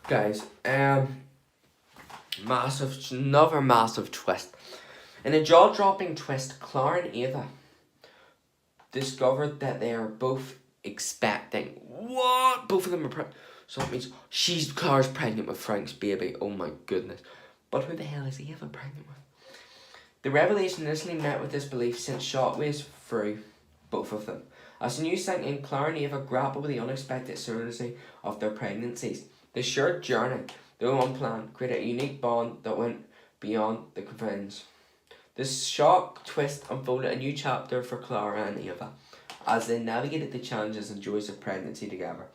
Guys, another massive twist. In a jaw-dropping twist, Clara and Ava discovered that they are both expecting. What? Both of them are pregnant. So that means Clara's pregnant with Frank's baby. Oh my goodness. But who the hell is Ava pregnant with? The revelation initially met with disbelief sent shockwaves through both of them. As the news sank in, Clara and Ava grappled with the unexpected certainty of their pregnancies. The shared journey, though unplanned, created a unique bond that went beyond the confines. This shock twist unfolded a new chapter for Clara and Ava as they navigated the challenges and joys of pregnancy together.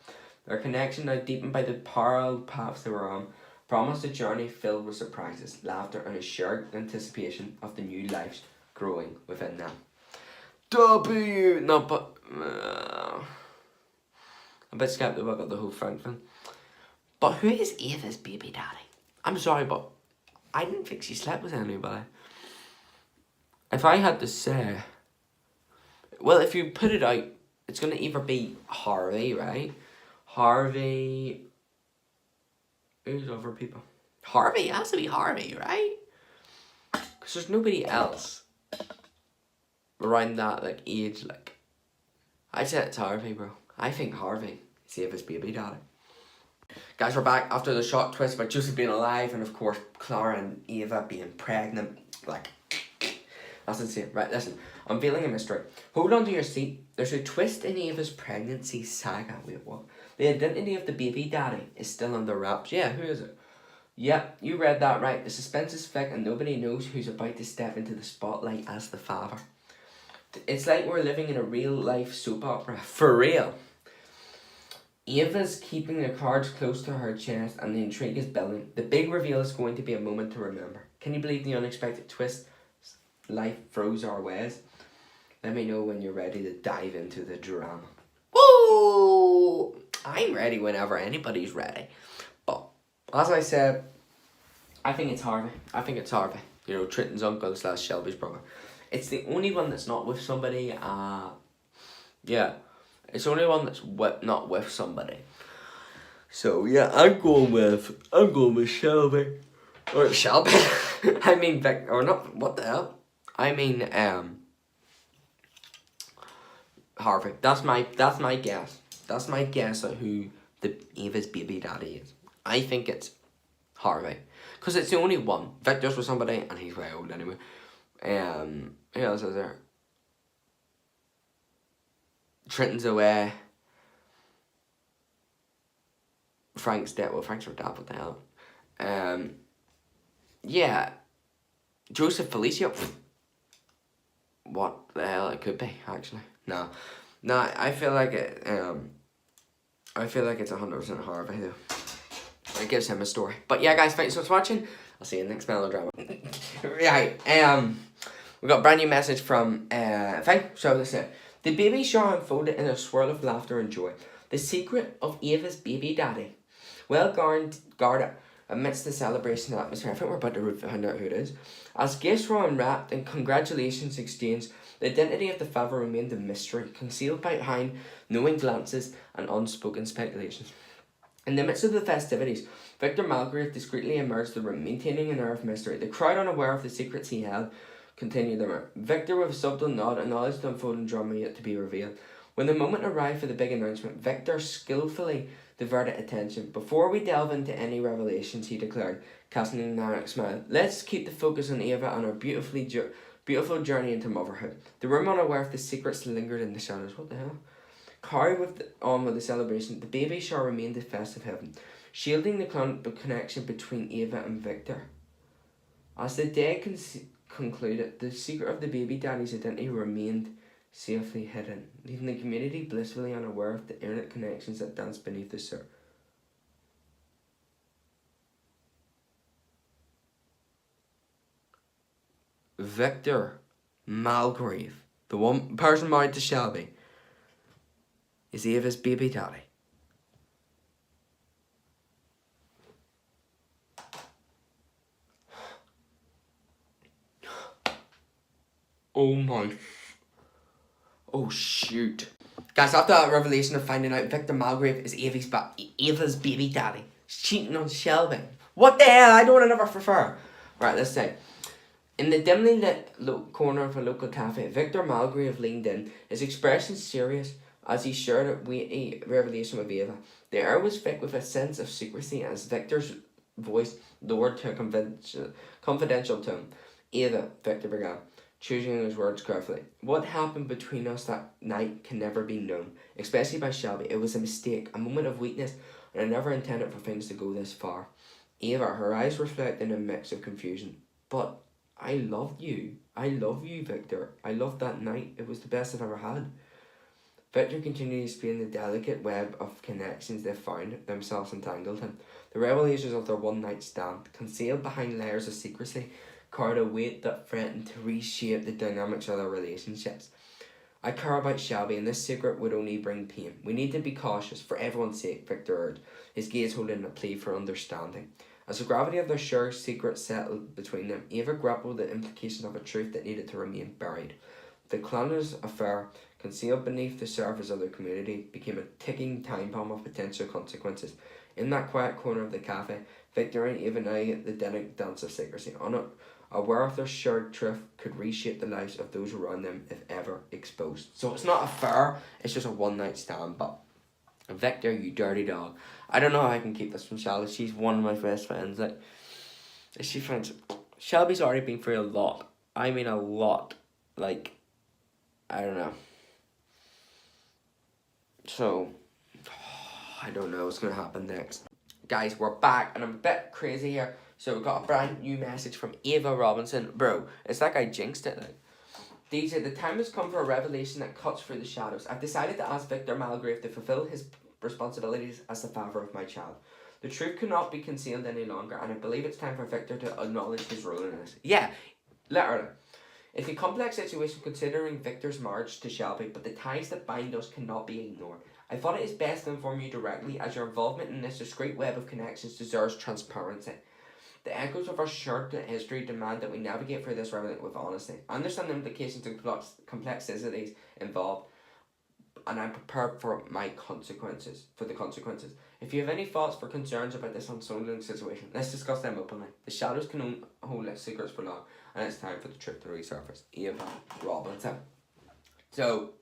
Their connection, now deepened by the parallel paths they were on, promised a journey filled with surprises, laughter, and a shared anticipation of the new lives growing within them. No, but I'm a bit skeptical about the whole Frank thing. But who is Ava's baby daddy? I'm sorry, but I didn't think she slept with anybody. If I had to say, well, if you put it out, it's going to either be Harvey, right? Harvey. Who's other people? Harvey, it has to be Harvey, right? Because there's nobody else around that like age. Like, I said it's Harvey, bro. I think Harvey is Ava's baby daddy. Guys, we're back after the shock twist about Joseph being alive and of course Clara and Ava being pregnant. Like, that's insane. Right, listen, I'm feeling a mystery. Hold on to your seat. There's a twist in Ava's pregnancy saga. Wait, what? The identity of the baby daddy is still under wraps. Yeah, who is it? Yep, you read that right. The suspense is thick and nobody knows who's about to step into the spotlight as the father. It's like we're living in a real life soap opera. For real. Ava's keeping the cards close to her chest and the intrigue is building. The big reveal is going to be a moment to remember. Can you believe the unexpected twist life throws our ways? Let me know when you're ready to dive into the drama. Woo! I'm ready whenever anybody's ready. But, as I said, I think it's Harvey. You know, Trenton's uncle / Shelby's brother. It's the only one that's not with somebody. Yeah. It's the only one that's not with somebody. So yeah, I'm going with Shelby. Or Shelby. I mean Vic, or not, what the hell? I mean Harvey. That's my guess. That's my guess at who Ava's baby daddy is. I think it's Harvey. Because it's the only one. Victor's with somebody and he's very old anyway. Who else is there? Trenton's away. Frank's dead. Well, Frank's her dad, what the hell? Yeah. Joseph Felicia. What the hell it could be, actually. No, I feel like it, I feel like it's 100% Harvey, though. It gives him a story. But yeah, guys, thanks so much for watching. I'll see you in the next melodrama. Right, we got a brand new message from, so listen. The baby shower unfolded in a swirl of laughter and joy. The secret of Ava's baby daddy. Well guarded amidst the celebration atmosphere. I think we're about to find out who it is. As gifts were unwrapped and congratulations exchanged, the identity of the father remained a mystery, concealed behind knowing glances and unspoken speculations. In the midst of the festivities, Victor Malgrave discreetly emerged the room, maintaining an air of mystery. The crowd, unaware of the secrets he held, continued their mirth. Victor, with a subtle nod, acknowledged the unfolding drama yet to be revealed. When the moment arrived for the big announcement, Victor skillfully diverted attention. Before we delve into any revelations, he declared, casting an ironic smile, let's keep the focus on Ava and our beautiful journey into motherhood. The room, unaware of the secrets, lingered in the shadows. What the hell? Carried on with the celebration, the baby shower remained a festive heaven, shielding the connection between Ava and Victor. As the day concluded, the secret of the baby daddy's identity remained safely hidden, leaving the community blissfully unaware of the internet connections that dance beneath the surface. Victor Malgrave, the one person married to Shelby, is Ava's baby daddy. Oh my. Oh shoot. Guys, after that revelation of finding out Victor Malgrave is Ava's baby daddy, cheating on Shelby. What the hell? I don't want another prefer. Right, let's say. In the dimly lit corner of a local cafe, Victor Malgrave leaned in, his expression serious as he shared a weighty revelation with Ava. The air was thick with a sense of secrecy as Victor's voice lowered to a confidential tone. Ava, Victor began, choosing his words carefully. What happened between us that night can never be known, especially by Shelby. It was a mistake, a moment of weakness, and I never intended for things to go this far. Ava, her eyes reflected a mix of confusion. But I loved you. I love you, Victor. I loved that night. It was the best I've ever had. Victor continued to explain the delicate web of connections they found themselves entangled in. The revelations of their one-night stand, concealed behind layers of secrecy, carried a weight that threatened to reshape the dynamics of their relationships. I care about Shelby, and this secret would only bring pain. We need to be cautious, for everyone's sake, Victor urged, his gaze holding a plea for understanding. As the gravity of their shared secret settled between them, Ava grappled with the implications of a truth that needed to remain buried. The clanner's affair, concealed beneath the surface of their community, became a ticking time bomb of potential consequences. In that quiet corner of the cafe, Victor and Ava now the delicate dance of secrecy. Aware of their shared truth could reshape the lives of those around them if ever exposed. So it's not a affair, it's just a one-night stand, but Victor, you dirty dog. I don't know how I can keep this from Shelby. She's one of my best friends. Like, is she friends? Shelby's already been through a lot. I mean a lot. Like, I don't know. So, I don't know what's going to happen next. Guys, we're back, and I'm a bit crazy here. So we got a brand new message from Ava Robinson. Bro, it's like I jinxed it. Like, DJ, the time has come for a revelation that cuts through the shadows. I've decided to ask Victor Malgrave to fulfill his responsibilities as the father of my child. The truth cannot be concealed any longer, and I believe it's time for Victor to acknowledge his role in this. Yeah, literally. It's a complex situation considering Victor's marriage to Shelby, but the ties that bind us cannot be ignored. I thought it is best to inform you directly, as your involvement in this discreet web of connections deserves transparency. The echoes of our shared history demand that we navigate through this revelation with honesty. I understand the implications and complexities involved, and I'm prepared for the consequences. If you have any thoughts or concerns about this unsettling situation, let's discuss them openly. The shadows can only hold secrets for long, and it's time for the truth to resurface. Ava Robinson. So,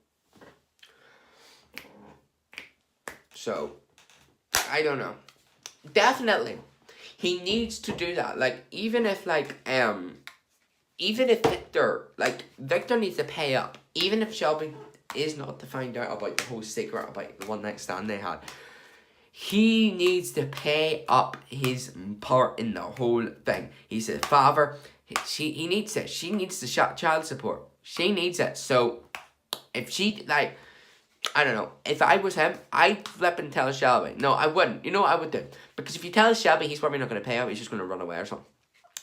I don't know. Definitely, he needs to do that. Like, even if Victor needs to pay up. Even if Shelby is not to find out about the whole secret about the one night stand they had, he needs to pay up his part in the whole thing. He's a father. He needs it. She needs the child support. She needs it. So, if she, like, I don't know. If I was him, I'd flip and tell Shelby. No, I wouldn't. You know what I would do? Because if you tell Shelby, he's probably not going to pay up. He's just going to run away or something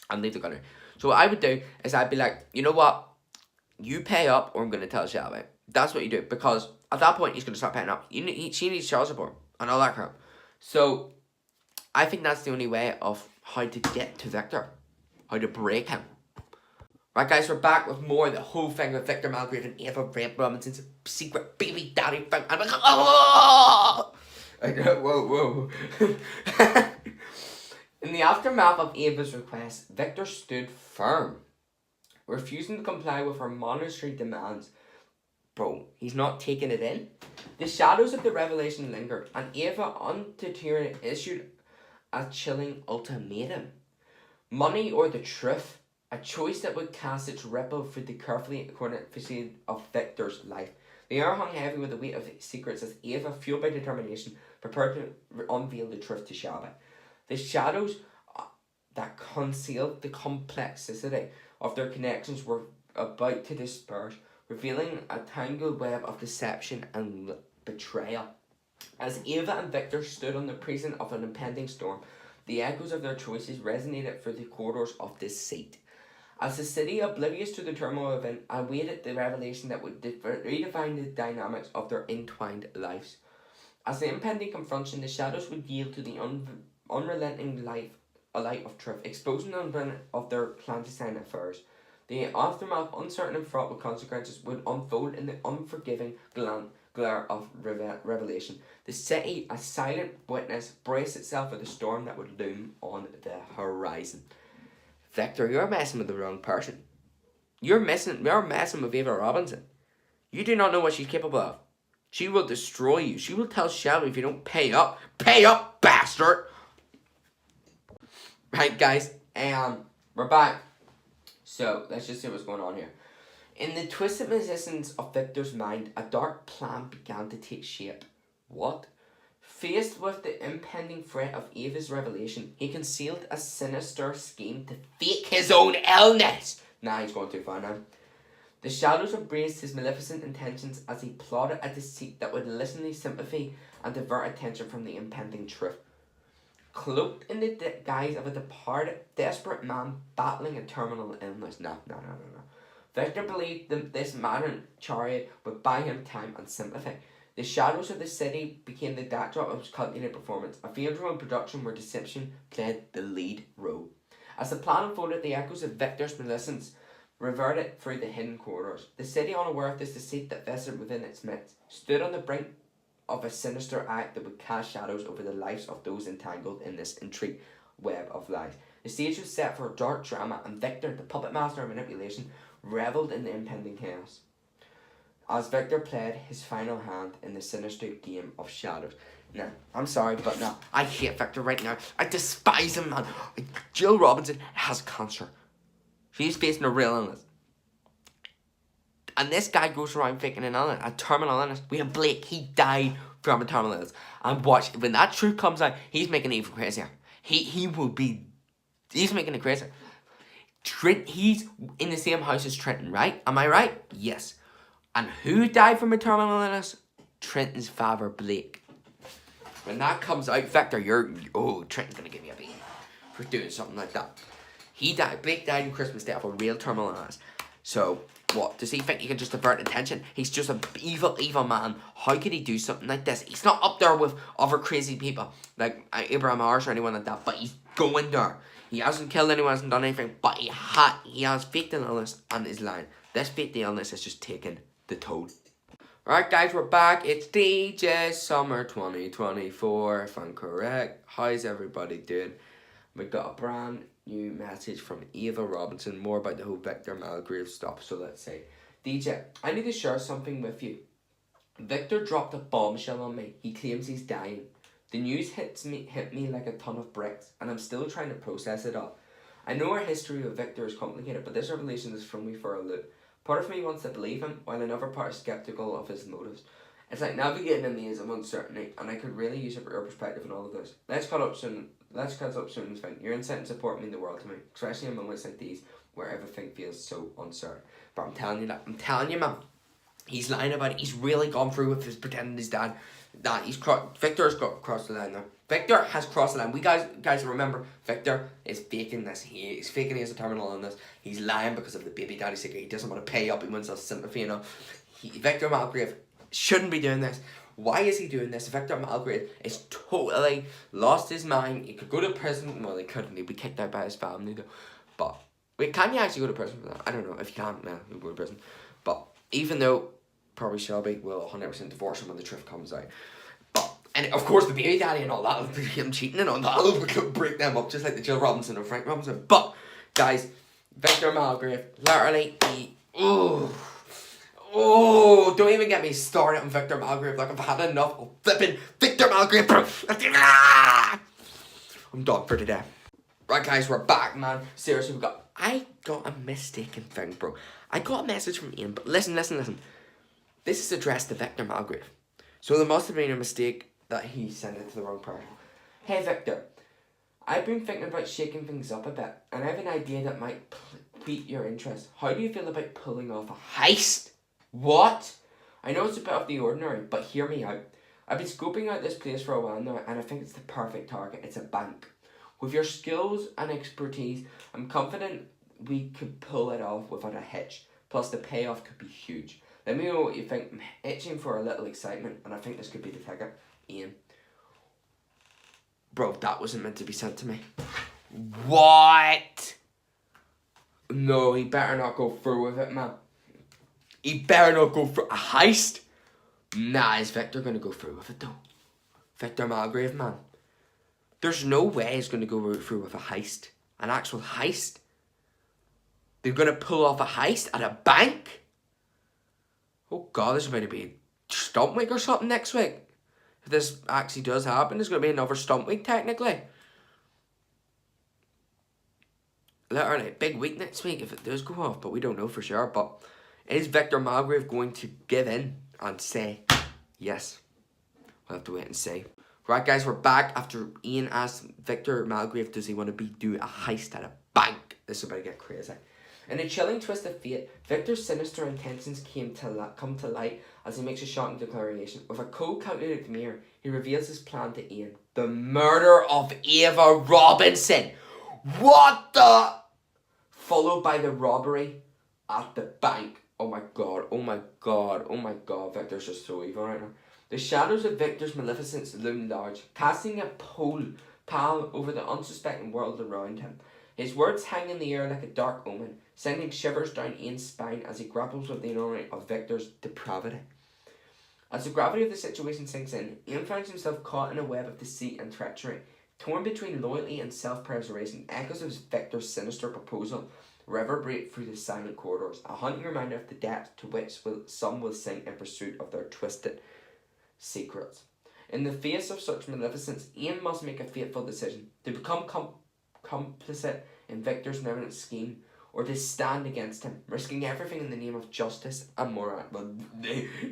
and leave the country. So what I would do is I'd be like, you know what? You pay up or I'm going to tell Shelby. That's what you do. Because at that point, he's going to start paying up. She needs child support and all that crap. So I think that's the only way of how to get to Victor. How to break him. Right, guys, we're back with more of the whole thing with Victor Malgrave and Ava Robinson's secret baby daddy thing. I'm like, oh! Whoa. In the aftermath of Ava's request, Victor stood firm, refusing to comply with her monetary demands. Bro, he's not taking it in. The shadows of the revelation lingered, and Ava, undeterred, issued a chilling ultimatum. Money or the truth? A choice that would cast its ripple through the carefully coordinated facade of Victor's life. The air hung heavy with the weight of secrets as Ava, fueled by determination, prepared to unveil the truth to Shelby. The shadows that concealed the complexity of their connections were about to disperse, revealing a tangled web of deception and betrayal. As Ava and Victor stood on the precipice of an impending storm, the echoes of their choices resonated through the corridors of deceit. As the city, oblivious to the turmoil event, awaited the revelation that would redefine the dynamics of their entwined lives. As the impending confrontation, the shadows would yield to the unrelenting light of truth, exposing them of their clandestine affairs. The aftermath, uncertain and fraught with consequences, would unfold in the unforgiving glare of revelation. The city, a silent witness, braced itself for the storm that would loom on the horizon. Victor, you're messing with the wrong person. You're messing with Eva Robinson. You do not know what she's capable of. She will destroy you. She will tell Shelby if you don't pay up. Pay up, bastard! Right, guys, we're back. So, let's just see what's going on here. In the twisted resistance of Victor's mind, a dark plan began to take shape. What? Faced with the impending threat of Ava's revelation, he concealed a sinister scheme to fake his own illness. Nah, he's going too far now. The shadows embraced his maleficent intentions as he plotted a deceit that would elicit sympathy and divert attention from the impending truth. Cloaked in the guise of a departed, desperate man battling a terminal illness. No. Victor believed this modern chariot would buy him time and sympathy. The shadows of the city became the backdrop of his culminated performance, a field-run production where deception played the lead role. As the plan unfolded, the echoes of Victor's maleficence reverted through the hidden corridors. The city, unaware of this deceit that vested within its midst, stood on the brink of a sinister act that would cast shadows over the lives of those entangled in this intricate web of lies. The stage was set for a dark drama, and Victor, the puppet master of manipulation, revelled in the impending chaos as Victor played his final hand in the sinister game of shadows. Now, I'm sorry, but no, I hate Victor right now. I despise him, man. Jill Robinson has cancer. She's facing a real illness. And this guy goes around faking an illness, a terminal illness. We have Blake, he died from a terminal illness. And watch, when that truth comes out, he's making it even crazier. He's making it crazier. He's in the same house as Trenton, right? Am I right? Yes. And who died from a terminal illness? Trenton's father, Blake. When that comes out, Victor, Trenton's gonna give you a beat for doing something like that. Blake died on Christmas Day of a real terminal illness. So, what? Does he think he can just divert attention? He's just an evil, evil man. How could he do something like this? He's not up there with other crazy people, like Abraham Arsh or anyone like that, but he's going there. He hasn't killed anyone, hasn't done anything, but he has faked an illness and is lying. This faked illness has just taken the toll. Alright guys, we're back. It's DJ Summer 2024, if I'm correct. How's everybody doing? We got a brand new message from Eva Robinson, more about the whole Victor Malgrave stuff. So let's say, DJ, I need to share something with you. Victor dropped a bombshell on me. He claims he's dying. The news hit me like a ton of bricks, and I'm still trying to process it all. I know our history with Victor is complicated, but this revelation has thrown me for a loop. Part of me wants to believe him, while another part is skeptical of his motives. It's like navigating a maze of uncertainty, and I could really use your perspective on all of this. Let's catch up soon and think. Your insight and support mean the world to me, especially in moments like these where everything feels so uncertain. But I'm telling you, man, he's lying about it. He's really gone through with his pretending his dad. Victor's got crossed the line now. Victor has crossed the line. We guys remember, Victor is faking this. He's faking he has a terminal illness. He's lying because of the baby daddy secret. He doesn't want to pay up. He wants us sympathy, you know. Victor Malgrave shouldn't be doing this. Why is he doing this? Victor Malgrave is totally lost his mind. He could go to prison. Well, he couldn't. He'd be kicked out by his family, though. But wait, can you actually go to prison for that? I don't know. If you can't, he'll go to prison. But even though probably Shelby will 100% divorce him when the truth comes out. And of course the baby daddy and all that, him cheating and all that, will break them up just like the Jill Robinson or Frank Robinson. But guys, Victor Malgrave, literally, don't even get me started on Victor Malgrave. Like, I've had enough of flipping Victor Malgrave, bro. I'm done for today. Right guys, we're back, man. Seriously, I got a mistaken thing, bro. I got a message from Ian, but listen. This is addressed to Victor Malgrave. So there must have been a mistake that he sent it to the wrong person. Hey Victor, I've been thinking about shaking things up a bit, and I have an idea that might pique your interest. How do you feel about pulling off a heist? What? I know it's a bit of the ordinary, but hear me out. I've been scoping out this place for a while now, and I think it's the perfect target. It's a bank. With your skills and expertise, I'm confident we could pull it off without a hitch. Plus the payoff could be huge. Let me know what you think. I'm itching for a little excitement, and I think this could be the ticket. Ian. Bro, that wasn't meant to be sent to me. What? No, he better not go through with it, man. He better not go through a heist. Nah, is Victor going to go through with it though? Victor Malgrave, man. There's no way he's going to go through with a heist. An actual heist. They're going to pull off a heist at a bank? Oh God, there's about to be Stump Week or something next week. If this actually does happen, there's going to be another Stump Week technically. Literally, big week next week if it does go off, but we don't know for sure. But is Victor Malgrave going to give in and say yes? We'll have to wait and see. Right guys, we're back after Ian asked Victor Malgrave does he want to do a heist at a bank. This is about to get crazy. In a chilling twist of fate, Victor's sinister intentions come to light as he makes a shocking declaration. With a cold calculated demeanor, he reveals his plan to Ian. The murder of Eva Robinson! What the? Followed by the robbery at the bank. Oh my God, oh my God, oh my God. Victor's just so evil right now. The shadows of Victor's maleficence loom large, casting a pall over the unsuspecting world around him. His words hang in the air like a dark omen, sending shivers down Ian's spine as he grapples with the enormity of Victor's depravity. As the gravity of the situation sinks in, Ian finds himself caught in a web of deceit and treachery. Torn between loyalty and self-preservation, echoes of Victor's sinister proposal reverberate through the silent corridors, a haunting reminder of the depths to which some will sink in pursuit of their twisted secrets. In the face of such maleficence, Ian must make a fateful decision: to become complicit in Victor's malevolent scheme, or to stand against him, risking everything in the name of justice and morality. Well,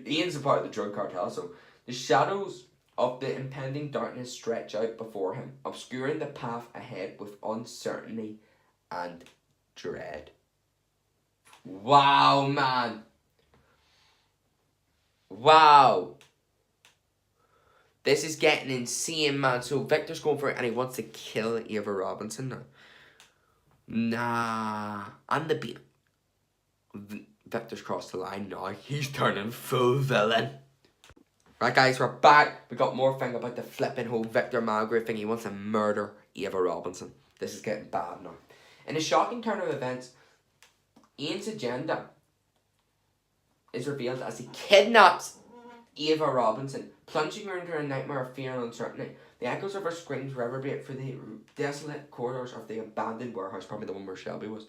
Ian's a part of the drug cartel, so the shadows of the impending darkness stretch out before him, obscuring the path ahead with uncertainty and dread. Wow, man. Wow. This is getting insane, man. So Victor's going for it and he wants to kill Eva Robinson now. Nah. And the beat. Victor's crossed the line now. He's turning full villain. Right guys, we're back. We got more thing about the flipping whole Victor Malgrave thing. He wants to murder Eva Robinson. This is getting bad now. In a shocking turn of events, Ian's agenda is revealed as he kidnaps Eva Robinson, plunging her into a nightmare of fear and uncertainty. The echoes of her screams reverberate through the desolate corridors of the abandoned warehouse, probably the one where Shelby was,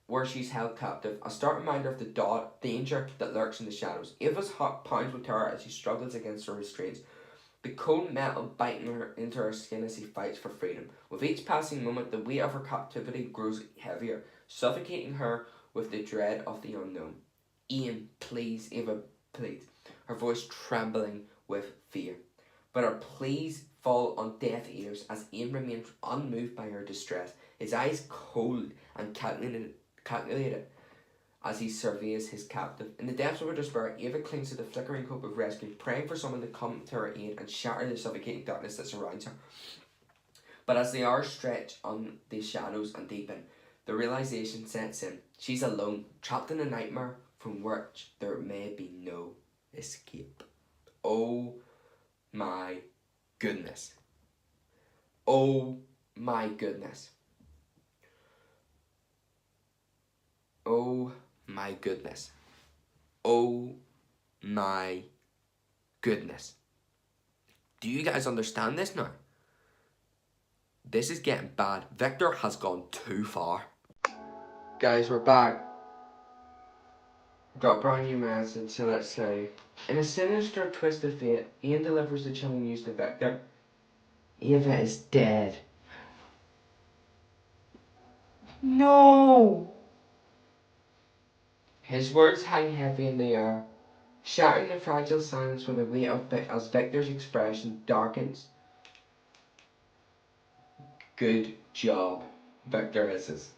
where she's held captive, a stark reminder of the danger that lurks in the shadows. Eva's heart pounds with terror as she struggles against her restraints, the cold metal biting her into her skin as he fights for freedom. With each passing moment, the weight of her captivity grows heavier, suffocating her with the dread of the unknown. Ian, please, Eva, please. Her voice trembling with fear. But her pleas fall on deaf ears as Ian remains unmoved by her distress, his eyes cold and calculated as he surveys his captive. In the depths of her despair, Eva clings to the flickering hope of rescue, praying for someone to come to her aid and shatter the suffocating darkness that surrounds her. But as the hours stretch on the shadows and deepen, the realization sets in. She's alone, trapped in a nightmare from which there may be no escape. Oh my goodness. Oh my goodness. Oh my goodness. Oh my goodness. Do you guys understand this now? This is getting bad. Victor has gone too far. Guys, we're back. Got a brand new message, so let's say. In a sinister twist of fate, Ian delivers the chilling news to Victor. Eva is dead. No! His words hang heavy in the air, shattering the fragile silence with a weight of as Victor's expression darkens. Good job, Victor hisses.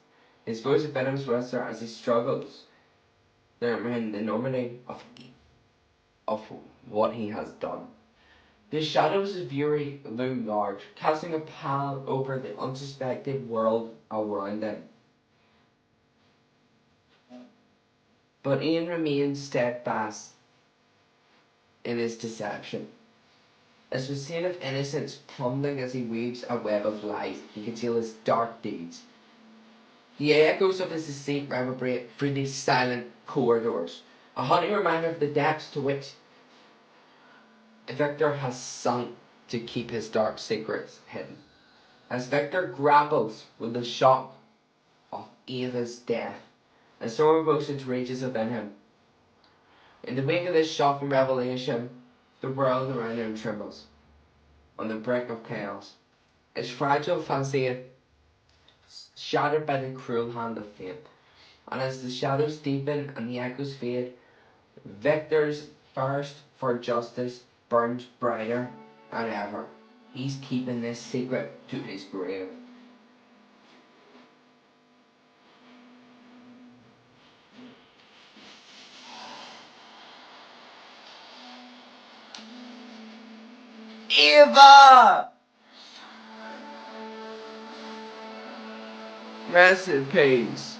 His voice of venomous whisper as he struggles determine the enormity of what he has done. The shadows of fury loom large, casting a pall over the unsuspected world around them. But Ian remains steadfast in his deception. As the scene of innocence crumbling as he weaves a web of lies, he conceals his dark deeds. The echoes of his deceit reverberate through these silent corridors, a haunting reminder of the depths to which Victor has sunk to keep his dark secrets hidden. As Victor grapples with the shock of Ava's death, a storm of emotions rages within him. In the wake of this shocking revelation, the world around him trembles on the brink of chaos. Its fragile facade shattered by the cruel hand of fate. And as the shadows deepen and the echoes fade, Victor's thirst for justice burns brighter than ever. He's keeping this secret to his grave. Eva! Rest in peace.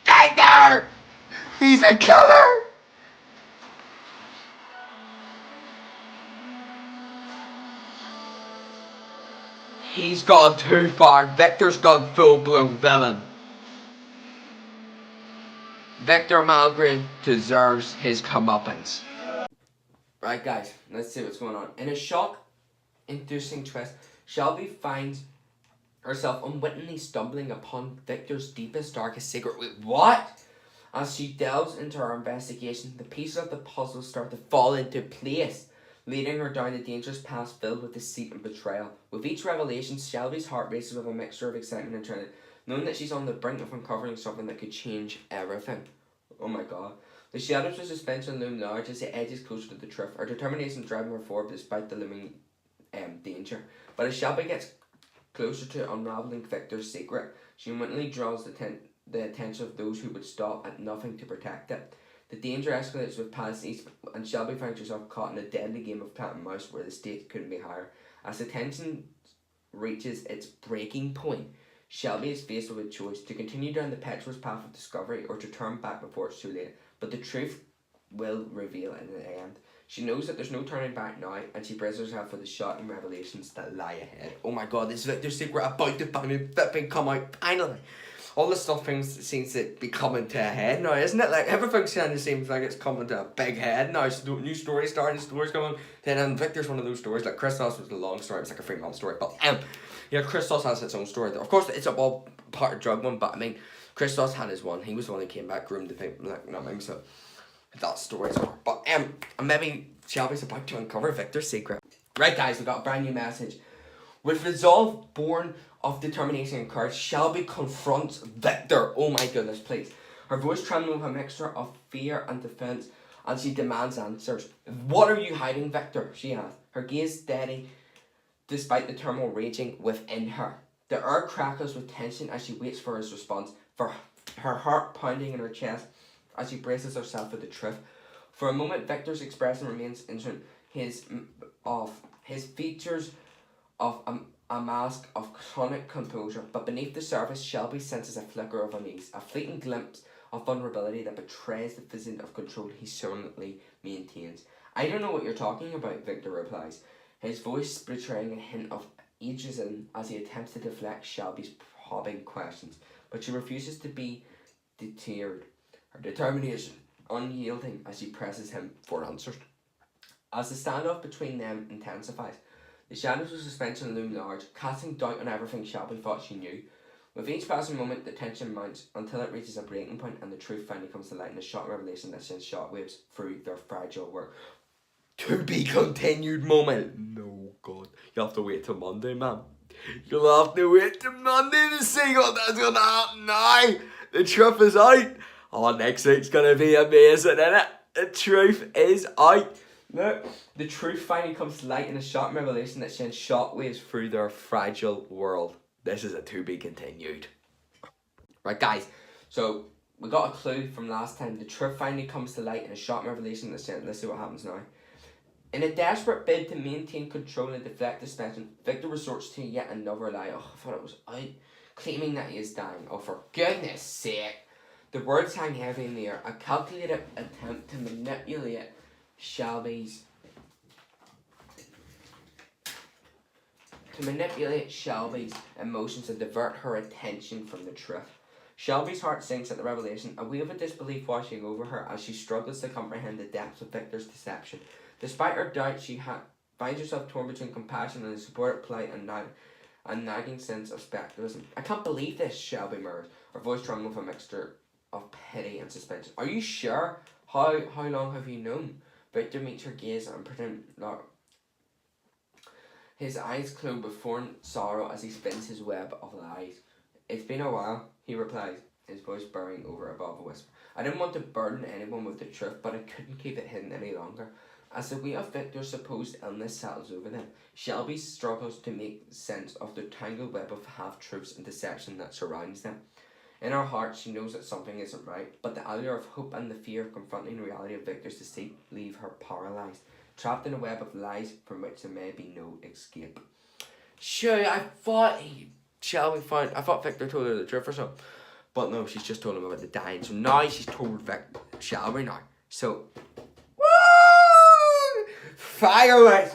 Victor! He's a killer! He's gone too far. Victor's gone full-blown villain. Victor Malgrave deserves his comeuppance. Right guys, let's see what's going on. In a shock-inducing twist, Shelby finds herself unwittingly stumbling upon Victor's deepest, darkest secret. Wait, what? As she delves into her investigation, the pieces of the puzzle start to fall into place, leading her down a dangerous path filled with deceit and betrayal. With each revelation, Shelby's heart races with a mixture of excitement and dread, knowing that she's on the brink of uncovering something that could change everything. Oh my god. The shadows of suspension loom large as it edges closer to the truth, her determination driving her forward despite the looming danger. But as Shelby gets closer to unraveling Victor's secret, she unwittingly draws the attention of those who would stop at nothing to protect it. The danger escalates with passes, and Shelby finds herself caught in a deadly game of cat and mouse where the stakes couldn't be higher. As the tension reaches its breaking point, Shelby is faced with a choice: to continue down the perilous path of discovery or to turn back before it's too late. But the truth will reveal in the end. She knows that there's no turning back now, and she braces herself for the shocking revelations that lie ahead. Oh my god, this Victor's secret about to finally come out, finally. All this stuff seems to be coming to a head now, isn't it? Like, everything seems like it's coming to a big head now. New stories starting, stories coming. Then Victor's one of those stories. Like, Christos was a long story, it's like a 3-month story. But, yeah, Christos has its own story. Of course, it's all part of drug one, but I mean, Christos had his one. He was the one who came back, groomed the thing, like, nothing, so that story's over. But, maybe Shelby's about to uncover Victor's secret. Right, guys, we got a brand new message. With resolve born of determination and courage, Shelby confronts Victor. Oh my goodness, please. Her voice trembling with a mixture of fear and defense, and she demands answers. What are you hiding, Victor? She asks, her gaze steady despite the turmoil raging within her. The air crackles with tension as she waits for his response, for her heart pounding in her chest as she braces herself for the truth. For a moment, Victor's expression remains instant. His features of a mask of chronic composure, but beneath the surface, Shelby senses a flicker of unease, a fleeting glimpse of vulnerability that betrays the facade of control he silently maintains. I don't know what you're talking about, Victor replies, his voice betraying a hint of ageism as he attempts to deflect Shelby's probing questions, but she refuses to be deterred, her determination unyielding as she presses him for answers. As the standoff between them intensifies, the shadows of suspension loom large, casting doubt on everything Shelby thought she knew. With each passing moment, the tension mounts until it reaches a breaking point and the truth finally comes to light in a shocking revelation that sends shockwaves through their fragile world. To be continued moment. No, God. You'll have to wait till Monday, man. You'll have to wait till Monday to see what that's going to happen now. The truth is out. Oh, next week's going to be amazing, innit? The truth is out. Look, the truth finally comes to light in a shocking revelation that sends shockwaves through their fragile world. This is a to be continued. Right, guys, so we got a clue from last time. The truth finally comes to light in a shocking revelation that sends. Let's see what happens now. In a desperate bid to maintain control and deflect the suspension, Victor resorts to yet another lie. Oh, I thought it was out. Claiming that he is dying. Oh, for goodness sake. The words hang heavy in the air. A calculated attempt to manipulate Shelby's emotions and divert her attention from the truth. Shelby's heart sinks at the revelation, a wave of disbelief washing over her as she struggles to comprehend the depths of Victor's deception. Despite her doubt, she finds herself torn between compassion and a supported plight and nagging sense of speculatism. I can't believe this, Shelby murmurs, her voice trembling with a mixture of pity and suspense. Are you sure? How long have you known? Victor meets her gaze and pretends not. His eyes close with fond sorrow as he spins his web of lies. It's been a while, he replies, his voice burrowing over above a whisper. I didn't want to burden anyone with the truth, but I couldn't keep it hidden any longer. As the weight of Victor's supposed illness settles over them, Shelby struggles to make sense of the tangled web of half-truths and deception that surrounds them. In her heart, she knows that something isn't right, but the allure of hope and the fear of confronting the reality of Victor's deceit leave her paralysed, trapped in a web of lies from which there may be no escape. Sure, I thought Victor told her the truth or something, but no, she's just told him about the dying. So now she's told Shelby now. So, woo! Fireworks!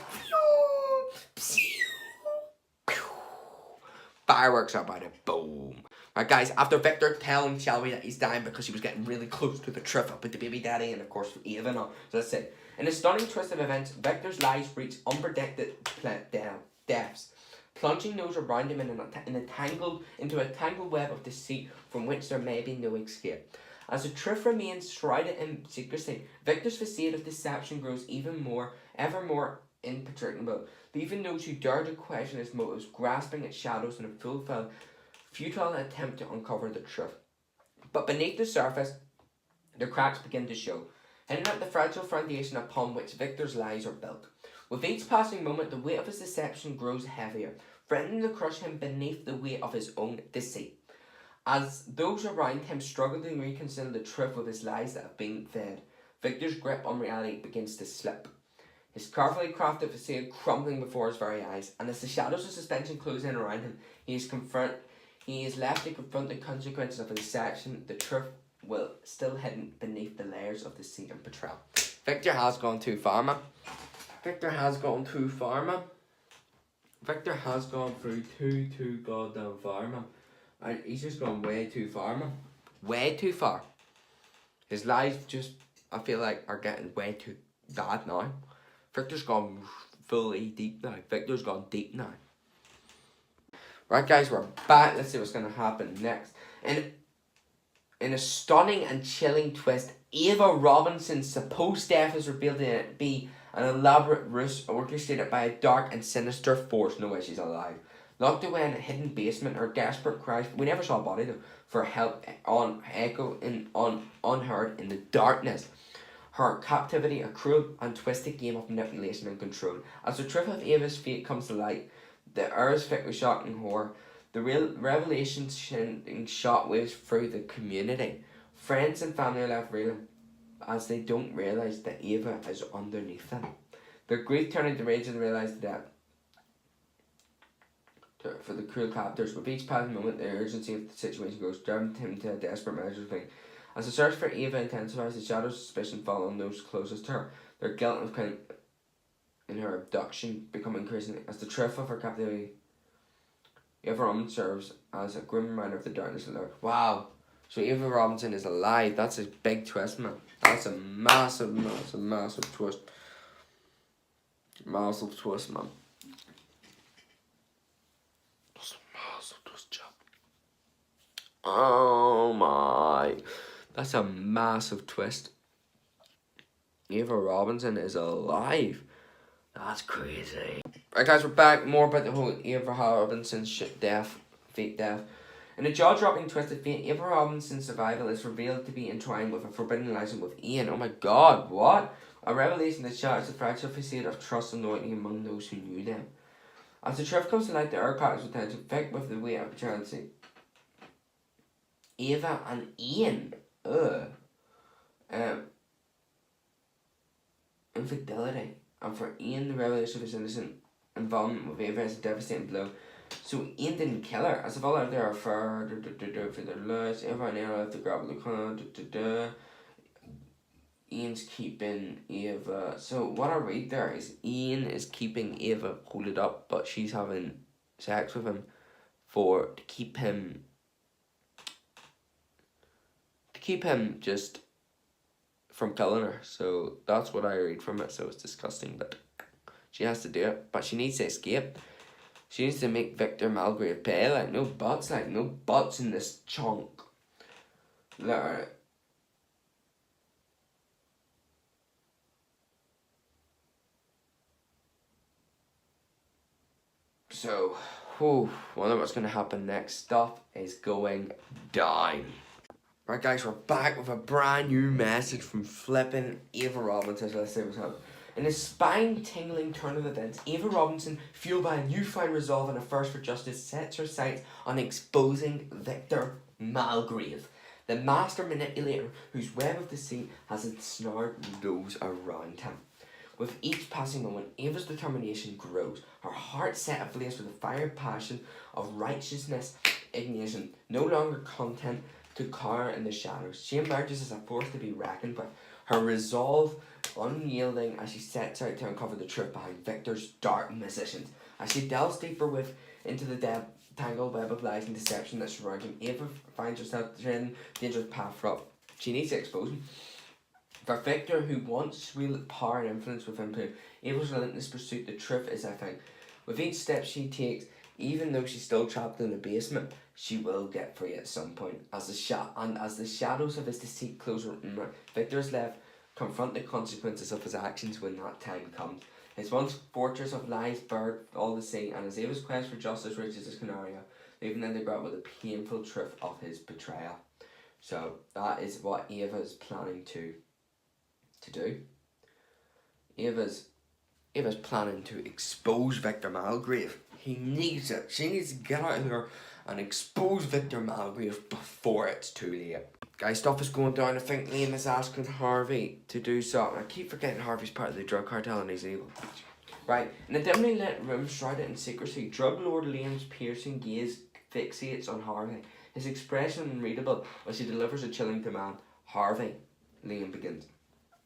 Fireworks are about it. Boom. Right, guys, after Victor telling Shelby that he's dying because he was getting really close to the truth about the baby daddy and, of course, Ava and all. So that's it. In a stunning twist of events, Victor's lies reach unpredicted depths, plunging those around him into a tangled web of deceit from which there may be no escape. As the truth remains shrouded in secrecy, Victor's facade of deception grows ever more impenetrable, leaving those who dare to question his motives grasping at shadows in a futile attempt to uncover the truth. But beneath the surface, the cracks begin to show, hinting at the fragile foundation upon which Victor's lies are built. With each passing moment, the weight of his deception grows heavier, threatening to crush him beneath the weight of his own deceit. As those around him struggle to reconcile the truth with his lies that have been fed, Victor's grip on reality begins to slip. His carefully crafted facade crumbling before his very eyes, and as the shadows of suspension close in around him, he is left to confront the consequences of his deception. The truth will still hidden beneath the layers of deceit and betrayal. Victor has gone too far, man. Victor has gone too far, man. Victor has gone through too goddamn far, man. He's just gone way too far, man. Way too far. His lies just, I feel like, are getting way too bad now. Victor's gone fully deep now. Victor's gone deep now. Right, guys, we're back. Let's see what's going to happen next. In a stunning and chilling twist, Ava Robinson's supposed death is revealed to be an elaborate ruse orchestrated by a dark and sinister force. No way she's alive. Locked away in a hidden basement, her desperate cries, we never saw a body though, for help unheard in the darkness. Her captivity, a cruel and twisted game of manipulation and control. As the truth of Ava's fate comes to light, the air's thick with shocking horror, the real revelation sending shockwaves through the community. Friends and family are left reeling as they don't realise that Ava is underneath them. Their grief turning to rage and realise that for the cruel captors, with each passing moment, the urgency of the situation grows, driving him to a desperate measure of thing. As the search for Ava intensifies, the shadows of suspicion fall on those closest to her. Their guilt of in her abduction become increasing as the truth of her captivity. Ava Robinson serves as a grim reminder of the darkness of life. Wow. So Ava Robinson is alive. That's a big twist, man. That's a massive twist. Massive twist, man. That's a massive twist, chap. Oh my. That's a massive twist. Ava Robinson is alive. That's crazy. Right, guys, we're back. More about the whole Ava Robinson fate death. In a jaw-dropping twist of fate, Ava Robinson's survival is revealed to be entwined with a forbidden liaison with Ian. Oh my god, what? A revelation that shatters the fragile facade of trust and loyalty among those who knew them. As the truth comes to light, the air cracks with tension, thick with the weight of eternity. Ava and Ian. Infidelity. And for Ian, the revelation of his innocent involvement with Ava is a devastating blow. So Ian didn't kill her. As if all out there are for their lives, Ava and Ian left the grab of the clan. Ian's keeping Ava. So what I read there is Ian is keeping Ava holded up, but she's having sex with him to keep him keep him just from killing her. So that's what I read from it. So it's disgusting, but she has to do it. But she needs to escape. She needs to make Victor Malgrave pay. Like, no buts in this chunk. Let her. So, wonder what's going to happen next. Stuff is going down. Right, guys, we're back with a brand new message from flipping Ava Robinson. Let's see what's happening. In a spine-tingling turn of events, Ava Robinson, fueled by a newfound resolve and a thirst for justice, sets her sights on exposing Victor Malgrave, the master manipulator whose web of deceit has ensnared those around him. With each passing moment, Ava's determination grows, her heart set ablaze with the fire passion of righteousness ignition, no longer content to cower in the shadows. She emerges as a force to be reckoned with, her resolve unyielding as she sets out to uncover the truth behind Victor's dark positions. As she delves deeper into the tangled web of lies and deception that surrounds him, Ava finds herself treading dangerous path for up. She needs to expose him. For Victor, who wants wielded power and influence with him too, Ava's relentless pursuit, the truth is a thing. With each step she takes, even though she's still trapped in the basement, she will get free at some point. As the shadows of his deceit close around her, Victor is left confront the consequences of his actions when that time comes. His once fortress of lies burned all the sea, and as Ava's quest for justice reaches his scenario, leaving them to grapple with the painful truth of his betrayal. So that is what Ava is planning to do. Ava's planning to expose Victor Malgrave. He needs it. She needs to get out of there and expose Victor Malgrave before it's too late. Guys, stuff is going down. I think Liam is asking Harvey to do something. I keep forgetting Harvey's part of the drug cartel and he's evil. Right, in a dimly lit room shrouded in secrecy, drug lord Liam's piercing gaze fixates on Harvey. His expression unreadable as he delivers a chilling command. Harvey, Liam begins.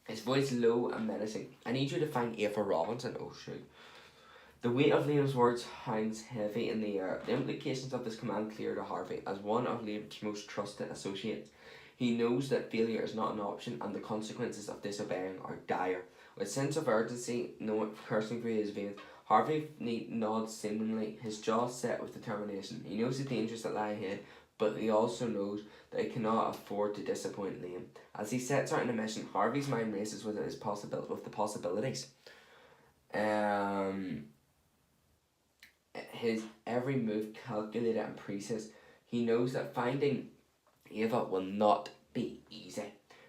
His voice low and menacing. I need you to find Ava Robinson. Oh shoot. The weight of Liam's words hangs heavy in the air. The implications of this command clear to Harvey as one of Liam's most trusted associates. He knows that failure is not an option and the consequences of disobeying are dire. With a sense of urgency coursing through his veins, Harvey nods seemingly, his jaw set with determination. He knows the dangers that lie ahead, but he also knows that he cannot afford to disappoint Liam. As he sets out on a mission, Harvey's mind races with the possibilities. His every move calculated and precise. He knows that finding Ava will not be easy,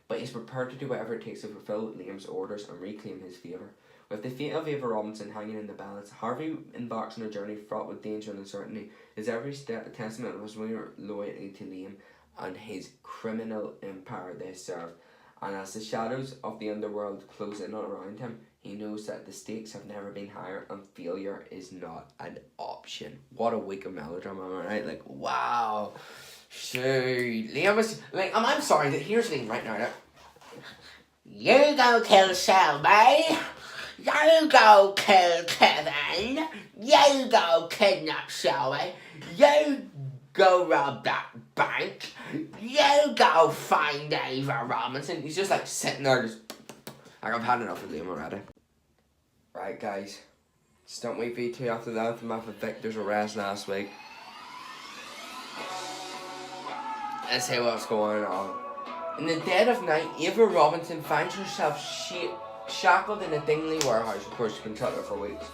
but he's prepared to do whatever it takes to fulfill Liam's orders and reclaim his favour. With the fate of Ava Robinson hanging in the balance, Harvey embarks on a journey fraught with danger and uncertainty. His every step a testament of his loyalty to Liam and his criminal empire they serve. And as the shadows of the underworld close in around him, he knows that the stakes have never been higher and failure is not an option. What a week of melodrama, am I right? Like, wow. Shoot. Liam was, like, I'm sorry, here's Liam right now. You go kill Shelby. You go kill Kevin. You go kidnap Shelby. You go rob that bank. You go find Ava Robinson. He's just like sitting there just like I've had enough of Liam already. Right guys. Stunt week V2 after the aftermath of Victor's arrest last week. Let's see what's going on. In the dead of night, Ava Robinson finds herself shackled in a Dingley warehouse. Of course, she's been shut there for weeks.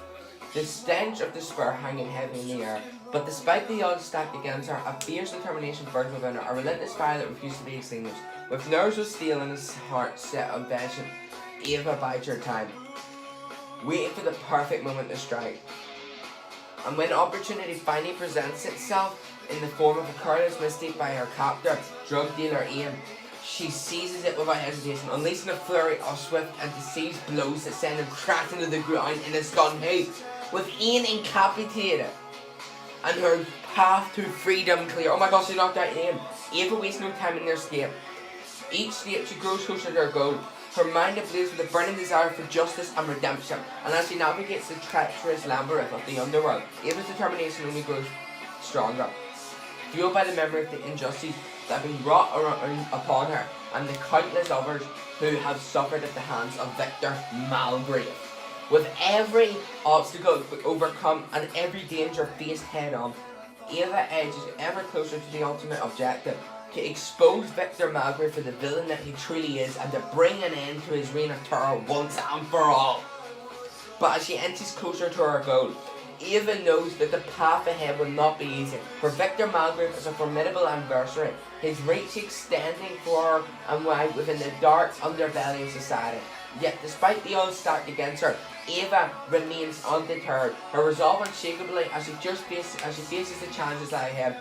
The stench of despair hanging heavy in the air, but despite the odds stacked against her, a fierce determination burns within her, a relentless fire that refused to be extinguished. With nerves of steel and his heart set on vengeance, Ava bides her time, waiting for the perfect moment to strike. And when opportunity finally presents itself in the form of a careless mistake by her captor, drug dealer Ian, she seizes it without hesitation, unleashing a flurry of swift and deceived blows that send him crashing to the ground in a stunned heap. With Ian incapacitated and her path to freedom clear. Oh my gosh, she knocked out Ian. Ava wastes no time in their escape. Each step she grows closer to her goal, her mind ablaze with a burning desire for justice and redemption. And as she navigates the treacherous labyrinth of the underworld, Ava's determination only grows stronger. Fueled by the memory of the injustice that have been brought upon her, and the countless others who have suffered at the hands of Victor Malgrave. With every obstacle overcome and every danger faced head on, Ava edges ever closer to the ultimate objective, to expose Victor Malgrave for the villain that he truly is, and to bring an end to his reign of terror once and for all. But as she inches closer to her goal, Ava knows that the path ahead will not be easy, for Victor Malgrave is a formidable adversary, his reach extending far and wide within the dark underbelly of society. Yet despite the odds stacked against her, Ava remains undeterred, her resolve unshakably as she faces the challenges that lie ahead.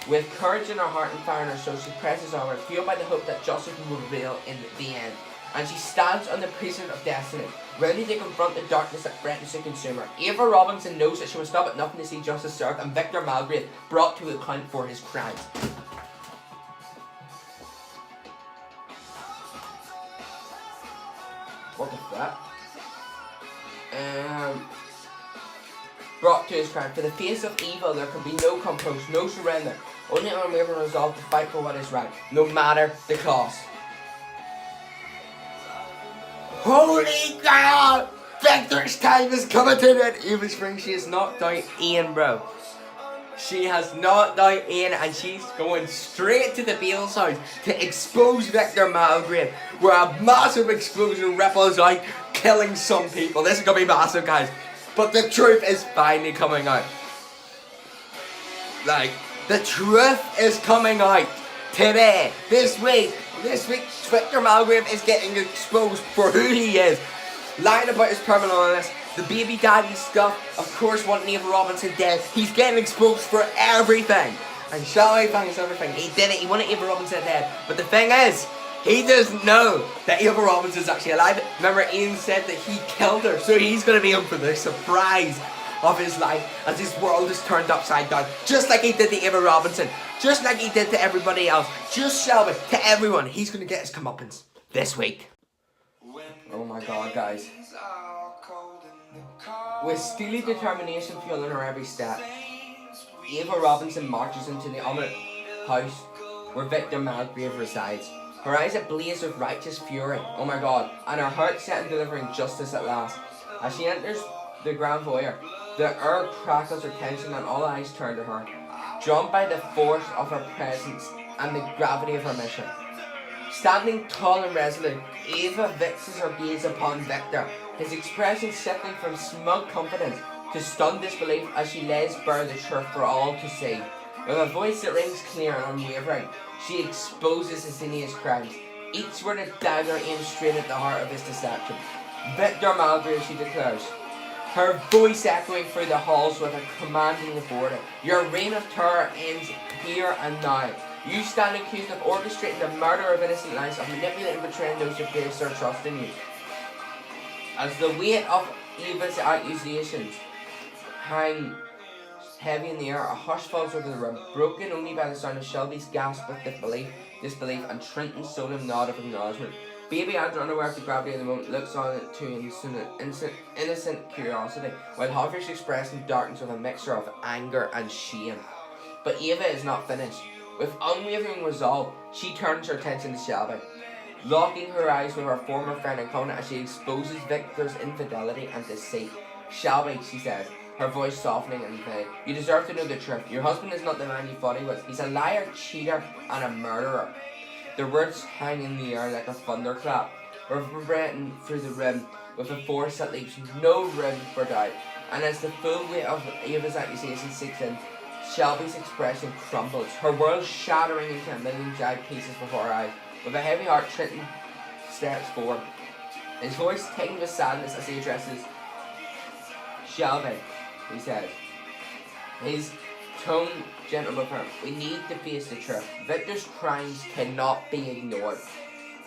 With courage in her heart and fire in her soul, she presses onward, fueled by the hope that justice will prevail in the end. And she stands on the precipice of destiny, ready to confront the darkness that threatens to consume her. Ava Robinson knows that she will stop at nothing to see justice served, and Victor Malgrave brought to account for his crimes. What the fuck? Brought to his crime. For the face of evil, there can be no composure, no surrender. Only an unwavering resolve to fight for what is right, no matter the cost. Holy God! Victor's time is coming to an end. Eva Spring, she has knocked out Ian, bro. She has knocked out Ian, and she's going straight to the Beale's house to expose Victor Malgrave, where a massive explosion ripples out, killing some people. This is gonna be massive, guys. But the truth is finally coming out. Like, the truth is coming out today, this week. This week, Victor Malgrave is getting exposed for who he is. Lying about his criminal illness, the baby daddy stuff, of course wanting Ava Robinson dead. He's getting exposed for everything. And Shelby finds everything. He did it, he wanted Ava Robinson dead. But the thing is, he doesn't know that Ava Robinson's actually alive. Remember, Ian said that he killed her, so he's going to be in for the surprise of his life as his world is turned upside down, just like he did to Ava Robinson, just like he did to everybody else, just Shelby, to everyone. He's going to get his comeuppance this week. Oh my God, guys. With steely determination fueling her every step, Ava Robinson marches into the ominous house where Victor Malgrave resides. Her eyes ablaze with righteous fury, oh my God, and her heart set on delivering justice at last. As she enters the grand foyer, the air crackles with tension and all eyes turn to her, drawn by the force of her presence and the gravity of her mission. Standing tall and resolute, Ava fixes her gaze upon Victor, his expression shifting from smug confidence to stunned disbelief as she lays bare the truth for all to see. With a voice that rings clear and unwavering, she exposes his heinous crimes, each word a dagger aimed straight at the heart of his deception. Victor Malgrave, she declares, her voice echoing through the halls with a commanding authority. Your reign of terror ends here and now. You stand accused of orchestrating the murder of innocent lives, of manipulating and betraying those who place their trust in you. As the weight of Eva's accusations hang heavy in the air, a hush falls over the room, broken only by the sound of Shelby's gasp with disbelief, and Trenton's solemn nod of acknowledgement. Baby Andrew, unaware of the gravity of the moment, looks on it to innocent curiosity, while Harvey's expressing darkens with a mixture of anger and shame. But Ava is not finished. With unwavering resolve, she turns her attention to Shelby, locking her eyes with her former friend and Conan as she exposes Victor's infidelity and deceit. Shelby, she says, her voice softening and vague, you deserve to know the truth. Your husband is not the man you thought he was. He's a liar, cheater, and a murderer. The words hang in the air like a thunderclap, reverberating through the room with a force that leaves no room for doubt. And as the full weight of Ava's accusation sinks in, Shelby's expression crumbles, her world shattering into a million jagged pieces before her eyes. With a heavy heart, Trenton steps forward, his voice taken with sadness as he addresses Shelby. He says, his tone gentle but firm, we need to face the truth. Victor's crimes cannot be ignored,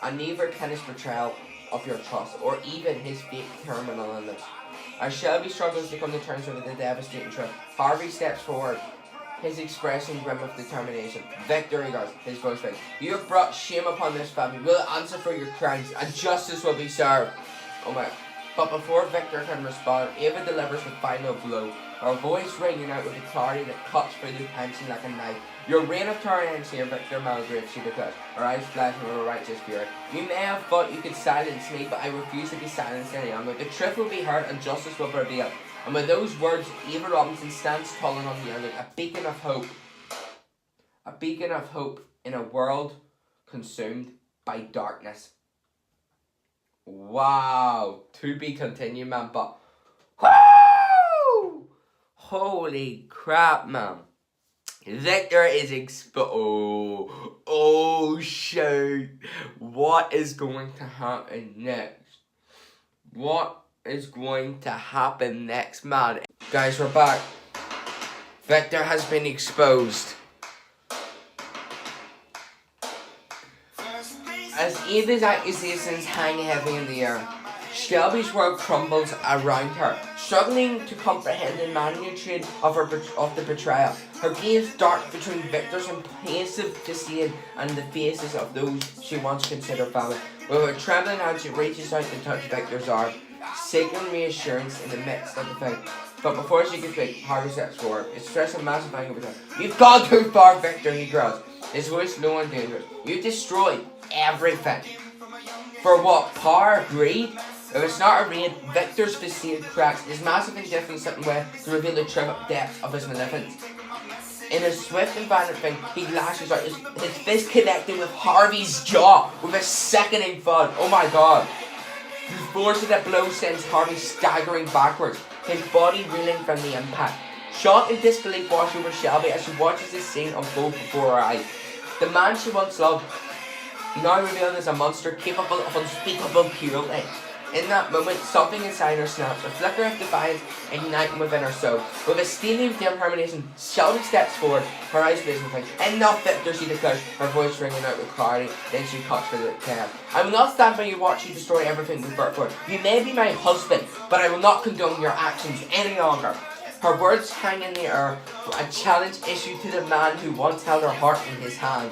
and neither can his betrayal of your trust, or even his fake terminal illness. As Shelby struggles to come to terms with the devastating truth, Harvey steps forward, his expression grim with determination. Victor, he goes, his voice fades. You have brought shame upon this family. We'll answer for your crimes, and justice will be served. Oh my. But before Victor can respond, Ava delivers the final blow, her voice ringing out with a clarity that cuts through the tension like a knife. Your reign of terror ends here, Victor Malgrave, she declares, her eyes flashing with a righteous fury. You may have thought you could silence me, but I refuse to be silenced any longer. The truth will be heard and justice will prevail. And with those words, Ava Robinson stands tall and unrelenting, a beacon of hope. A beacon of hope in a world consumed by darkness. Wow, to be continued, man, but whoo! Holy crap, man. Victor is oh shoot. What is going to happen next? What is going to happen next, man? Guys, we're back. Victor has been exposed. As Ava's accusations hang heavy in the air, Shelby's world crumbles around her, struggling to comprehend the magnitude of the betrayal. Her gaze darts between Victor's impassive disdain and the faces of those she once considered family. With a trembling hand, she reaches out to touch Victor's arm, seeking reassurance in the midst of the fight. But before she can speak, Harvey steps forward, expressing massive anger with her. You've gone too far, Victor, he growls, his voice low and dangerous. You've destroyed everything. For what? Power? Greed? If it's not a raid, Victor's facade cracks, his massive indifference slipping away to reveal the true depth of his malevolence. In a swift and violent thing, he lashes out, his fist connecting with Harvey's jaw with a sickening thud. Oh my god. The force of the blow sends Harvey staggering backwards, his body reeling from the impact. Shock and disbelief wash over Shelby as she watches this scene unfold before her eyes. The man she once loved, now revealed as a monster capable of unspeakable cruelty. In that moment, something inside her snaps, a flicker of defiance igniting within her soul. With a steely determination, Shelby steps forward, her eyes blazing with flame. Enough, Victor, she declares, her voice ringing out with clarity. Then she cuts for the cab. I will not stand by you watch you destroy everything we've worked for. You may be my husband, but I will not condone your actions any longer. Her words hang in the air, a challenge issued to the man who once held her heart in his hand.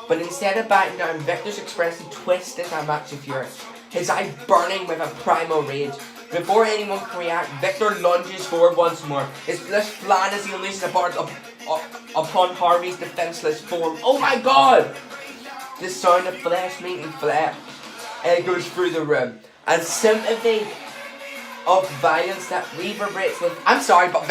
But instead of backing down, Victor's expression twisted a match of fury, his eye burning with a primal rage. Before anyone can react, Victor lunges forward once more, his flesh flying as he unleashes a barge upon Harvey's defenseless form. Oh my god! The sound of flesh meeting flesh echoes through the room, a sympathy of violence that reverberates with. I'm sorry, but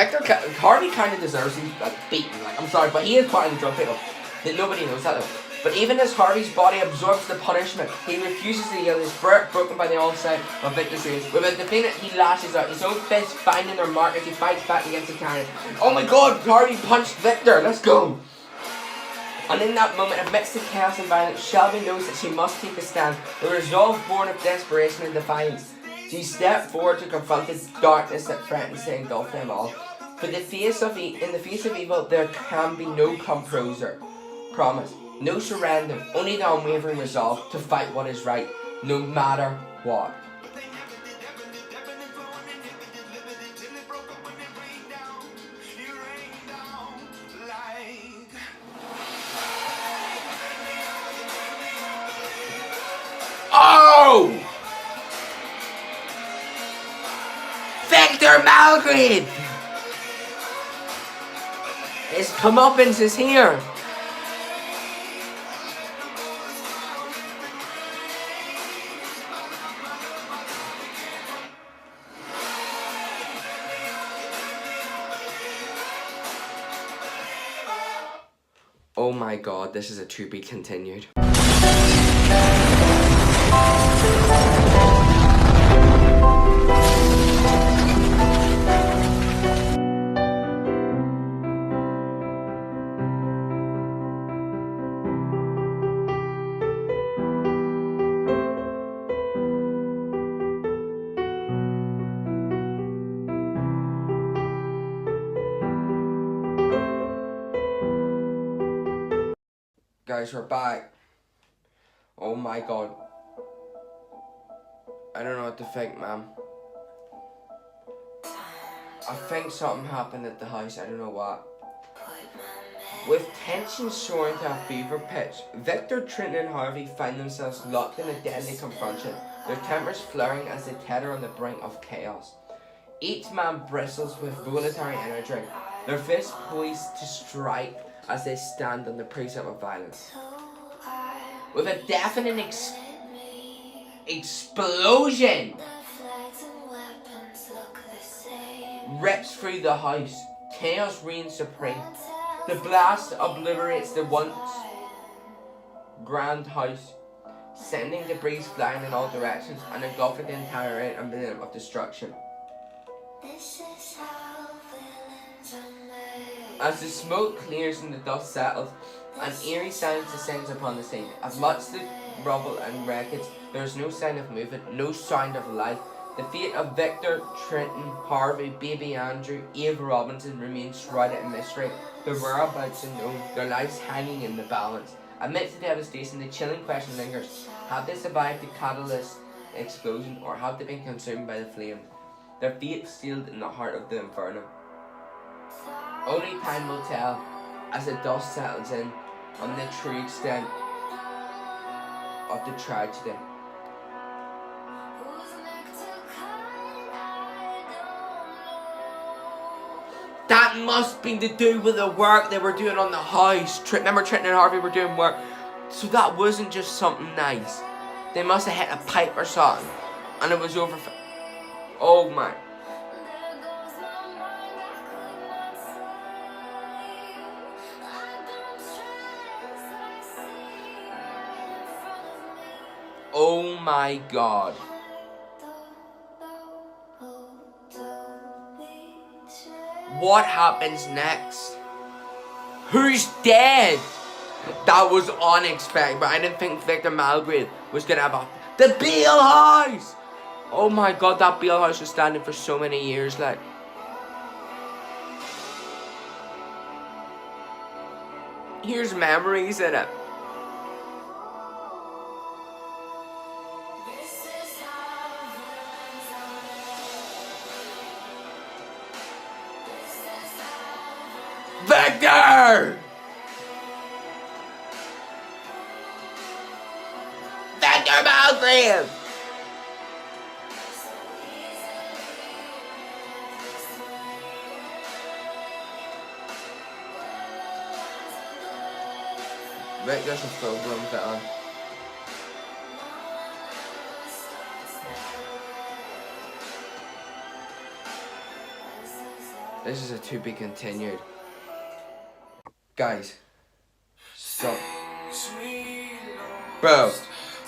Harvey kind of deserves him beaten. I'm sorry, but he is part of the drug people. That nobody knows that though. But even as Harvey's body absorbs the punishment, he refuses to yield, his spirit broken by the onset of Victor's rage. With a defeated, he lashes out, his own fists finding their mark as he fights back against the cannon. Oh my god, Harvey punched Victor, let's go! And in that moment, amidst the chaos and violence, Shelby knows that she must take a stand, a resolve born of desperation and defiance. She stepped forward to confront the darkness that threatens to engulf them all. For in the face of evil, there can be no promise. No surrender, only the unwavering resolve to fight what is right, no matter what. Oh! Victor Malgrave! His comeuppance is here! Oh my god, this is a to be continued. Guys, we're back. Oh my god. I don't know what to think, man. I think something happened at the house, I don't know what. With tension soaring to a fever pitch, Victor, Trenton and Harvey find themselves locked in a deadly confrontation. their tempers flaring as they tether on the brink of chaos. Each man bristles with voluntary energy, their fists poised to strike as they stand on the precept of violence. With a deafening explosion rips through the house, chaos reigns supreme. The blast obliterates the once grand house, sending debris flying in all directions and engulfing the entire area in a minute of destruction. As the smoke clears and the dust settles, an eerie silence descends upon the scene. Amidst the rubble and wreckage, there is no sign of movement, no sound of life. The fate of Victor, Trenton, Harvey, Baby Andrew, Eve Robinson remains shrouded in mystery. Their whereabouts unknown, their lives hanging in the balance. Amidst the devastation, the chilling question lingers. Have they survived the catalyst explosion, or have they been consumed by the flame? Their fate sealed in the heart of the inferno. Only time will tell as the dust settles in on the true extent of the tragedy. That must be to do with the work they were doing on the house. Remember, Trenton and Harvey were doing work. So that wasn't just something nice. They must have hit a pipe or something. And it was over. Oh my. Oh my God. What happens next? Who's dead? That was unexpected, but I didn't think Victor Malgrave was gonna have the Beale House! Oh my God, that Beale House was standing for so many years, like. Here's memories in it. Victor! Victor Malgrave! Victor's a full-blown villain. This is a to be continued. Guys, stop. Bro,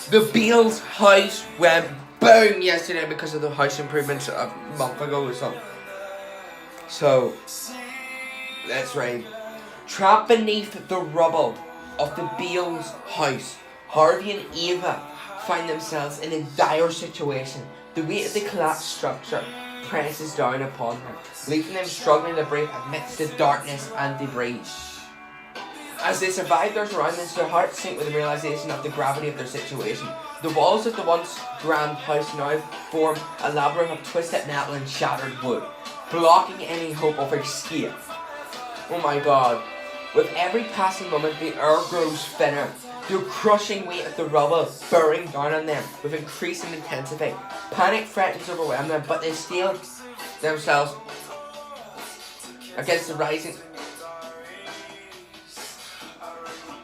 the Beale's house went boom yesterday because of the house improvements a month ago or something. So, let's read. Trapped beneath the rubble of the Beale's house, Harvey and Eva find themselves in a dire situation. The weight of the collapsed structure presses down upon them, leaving them struggling to breathe amidst the darkness and debris. As they survive their surroundings, their hearts sink with the realization of the gravity of their situation. The walls of the once grand house now form a labyrinth of twisted metal and shattered wood, blocking any hope of escape. Oh my God. With every passing moment, the air grows thinner, the crushing weight of the rubble bearing down on them with increasing intensity. Panic threatens to overwhelm them, but they steel themselves against the rising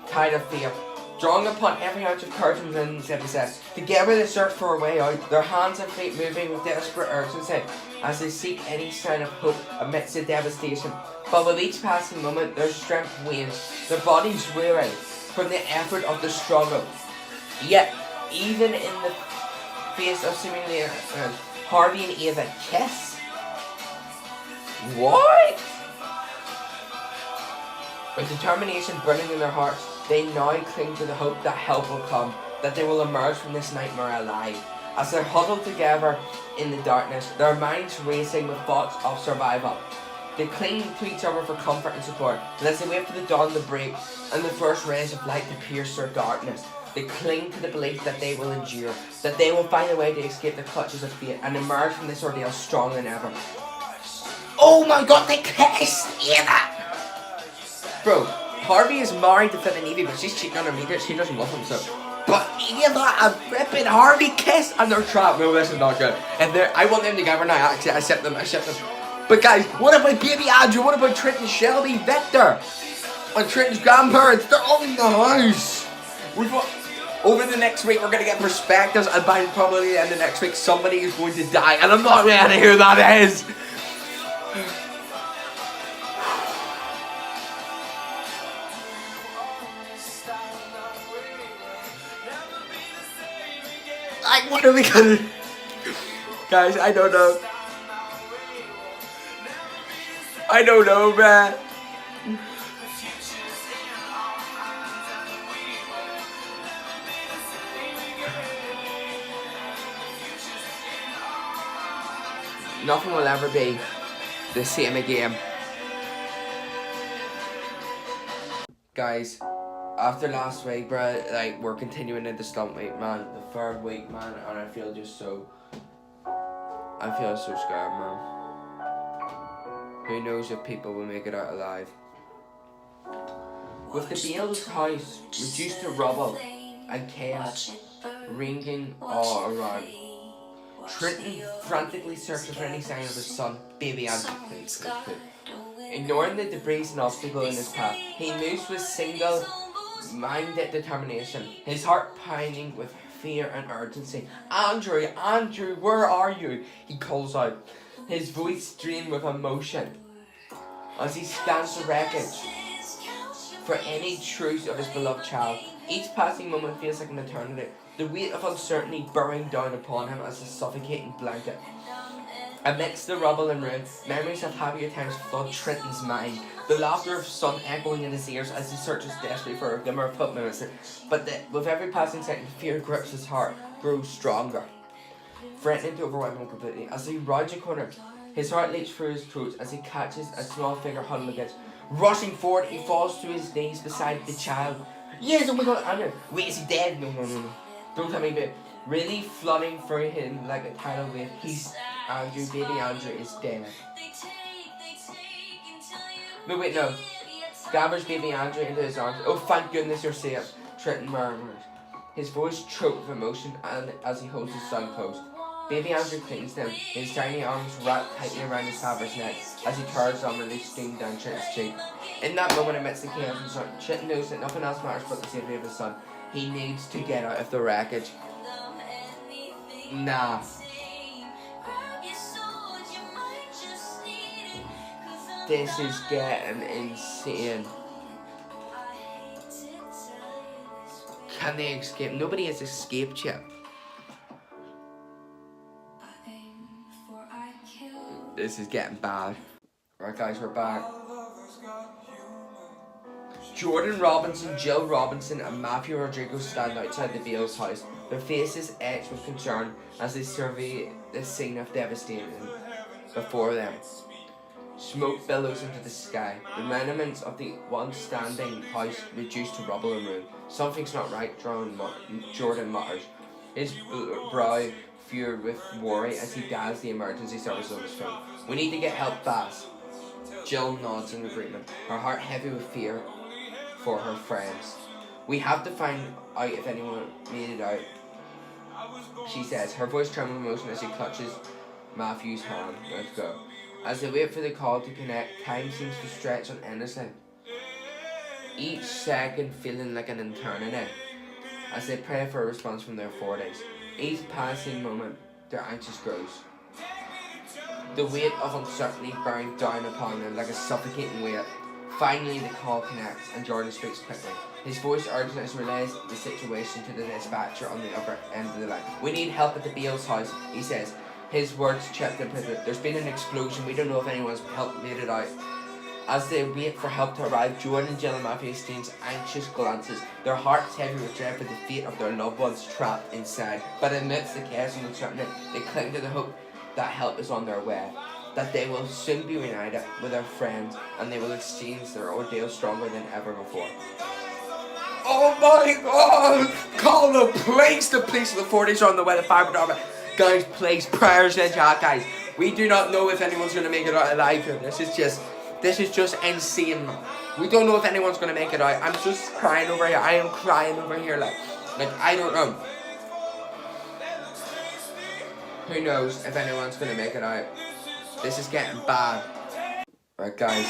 tide of fear, drawing upon every ounce of courage within them possess. Together they search for a way out, their hands and feet moving with desperate urgency as they seek any sign of hope amidst the devastation. But with each passing moment, their strength wanes, their bodies weary from the effort of the struggle. Yet, even in the face of seemingly Harvey and Eva kiss. What? With determination burning in their hearts, they now cling to the hope that help will come, that they will emerge from this nightmare alive. As they're huddled together in the darkness, their minds racing with thoughts of survival. They cling to each other for comfort and support, and as they wait for the dawn to break and the first rays of light to pierce their darkness, they cling to the belief that they will endure, that they will find a way to escape the clutches of fate and emerge from this ordeal stronger than ever. Oh my God, they kissed! Eva! Bro, Harvey is married to Flip and Evie, but she's cheating on her meter. She doesn't love him, so but Eva and flipping Harvey kiss and they're trapped. No, this is not good. And I want them together now. Actually, I accept them. But guys, what about baby Andrew? What about Trenton, Shelby, Victor, and Trenton's grandparents? They're all in the house. Over the next week, we're gonna get perspectives, and by probably the end of next week, somebody is going to die, and I'm not ready who that is. Like, what are we gonna do? Guys, I don't know. I don't know, man. Nothing will ever be the same again. Guys, after last week, bruh, like, we're continuing into stunt week, man. The third week, man, and I feel so scared, man. Who knows if people will make it out alive. With the Beale's house reduced to rubble and chaos ringing all around, Trenton frantically searches for any sign of his son, baby Andrew. Ignoring the debris and obstacle in his path, he moves with single-minded determination, his heart pounding with fear and urgency. Andrew, Andrew, where are you? He calls out, his voice strained with emotion, as he scans the wreckage for any trace of his beloved child. Each passing moment feels like an eternity, the weight of uncertainty bearing down upon him as a suffocating blanket. Amidst the rubble and ruin, memories of happier times flood Trenton's mind, the laughter of son echoing in his ears as he searches desperately for a glimmer of hope. But with every passing second, fear grips his heart, grows stronger, threatening to overwhelm him completely. As he rounds a corner, his heart leaps through his throat as he catches a small figure huddled against. Rushing forward, he falls to his knees beside the child. Yes, oh my god, Andrew. Wait, is he dead? No. Don't tell me, babe. Really flooding through him like a tidal wave. Andrew, baby Andrew is dead. No, wait, no. Gathers baby Andrew into his arms. Oh, thank goodness you're safe. Trenton murmurs, his voice choked with emotion and as he holds his son close. Baby Andrew clings to him, his tiny arms wrapped tightly around his father's neck as he turns on release steam down Trenton's cheek. In that moment amidst the chaos and sun, Trenton knows that nothing else matters but the safety of his son. He needs to get out of the wreckage. Nah. This is getting insane. Can they escape? Nobody has escaped yet. This is getting bad. Right guys, we're back. Jordan Robinson, Jill Robinson and Matthew Rodrigo stand outside the Beale's house, their faces etched with concern as they survey the scene of devastation before them. Smoke billows into the sky, the remnants of the once standing house reduced to rubble and ruin. Something's not right, Jordan mutters, his brow furrowed with worry as he dials the emergency service on his phone. We need to get help fast. Jill nods in agreement, her heart heavy with fear for her friends. We have to find out if anyone made it out, she says, her voice trembling with emotion as she clutches Matthew's hand. Let's go. As they wait for the call to connect, time seems to stretch on endlessly, each second feeling like an eternity, as they pray for a response from their 40s. Each passing moment, their anxious grows. The weight of uncertainty bearing down upon them like a suffocating weight. Finally, the call connects, and Jordan speaks quickly. His voice urgent as he relays the situation to the dispatcher on the upper end of the line. We need help at the Beale's house, he says. His words checked and pivot. There's been an explosion. We don't know if anyone's made it out. As they wait for help to arrive, Jordan, Jill and Matthew exchange anxious glances, their hearts heavy with dread for the fate of their loved ones trapped inside. But amidst the chaos and uncertainty, they cling to the hope that help is on their way, that they will soon be reunited with their friends and they will exchange their ordeal stronger than ever before. Oh my god! Call the police! The police of the 40s are on the way to fire department. Guys, please, prayers in chat, guys. We do not know if anyone's going to make it out alive here. This is just insane, man. We don't know if anyone's going to make it out. I'm just crying over here. I am crying over here, like. Like, I don't know. Who knows if anyone's gonna make it out. This is getting bad. Right, guys.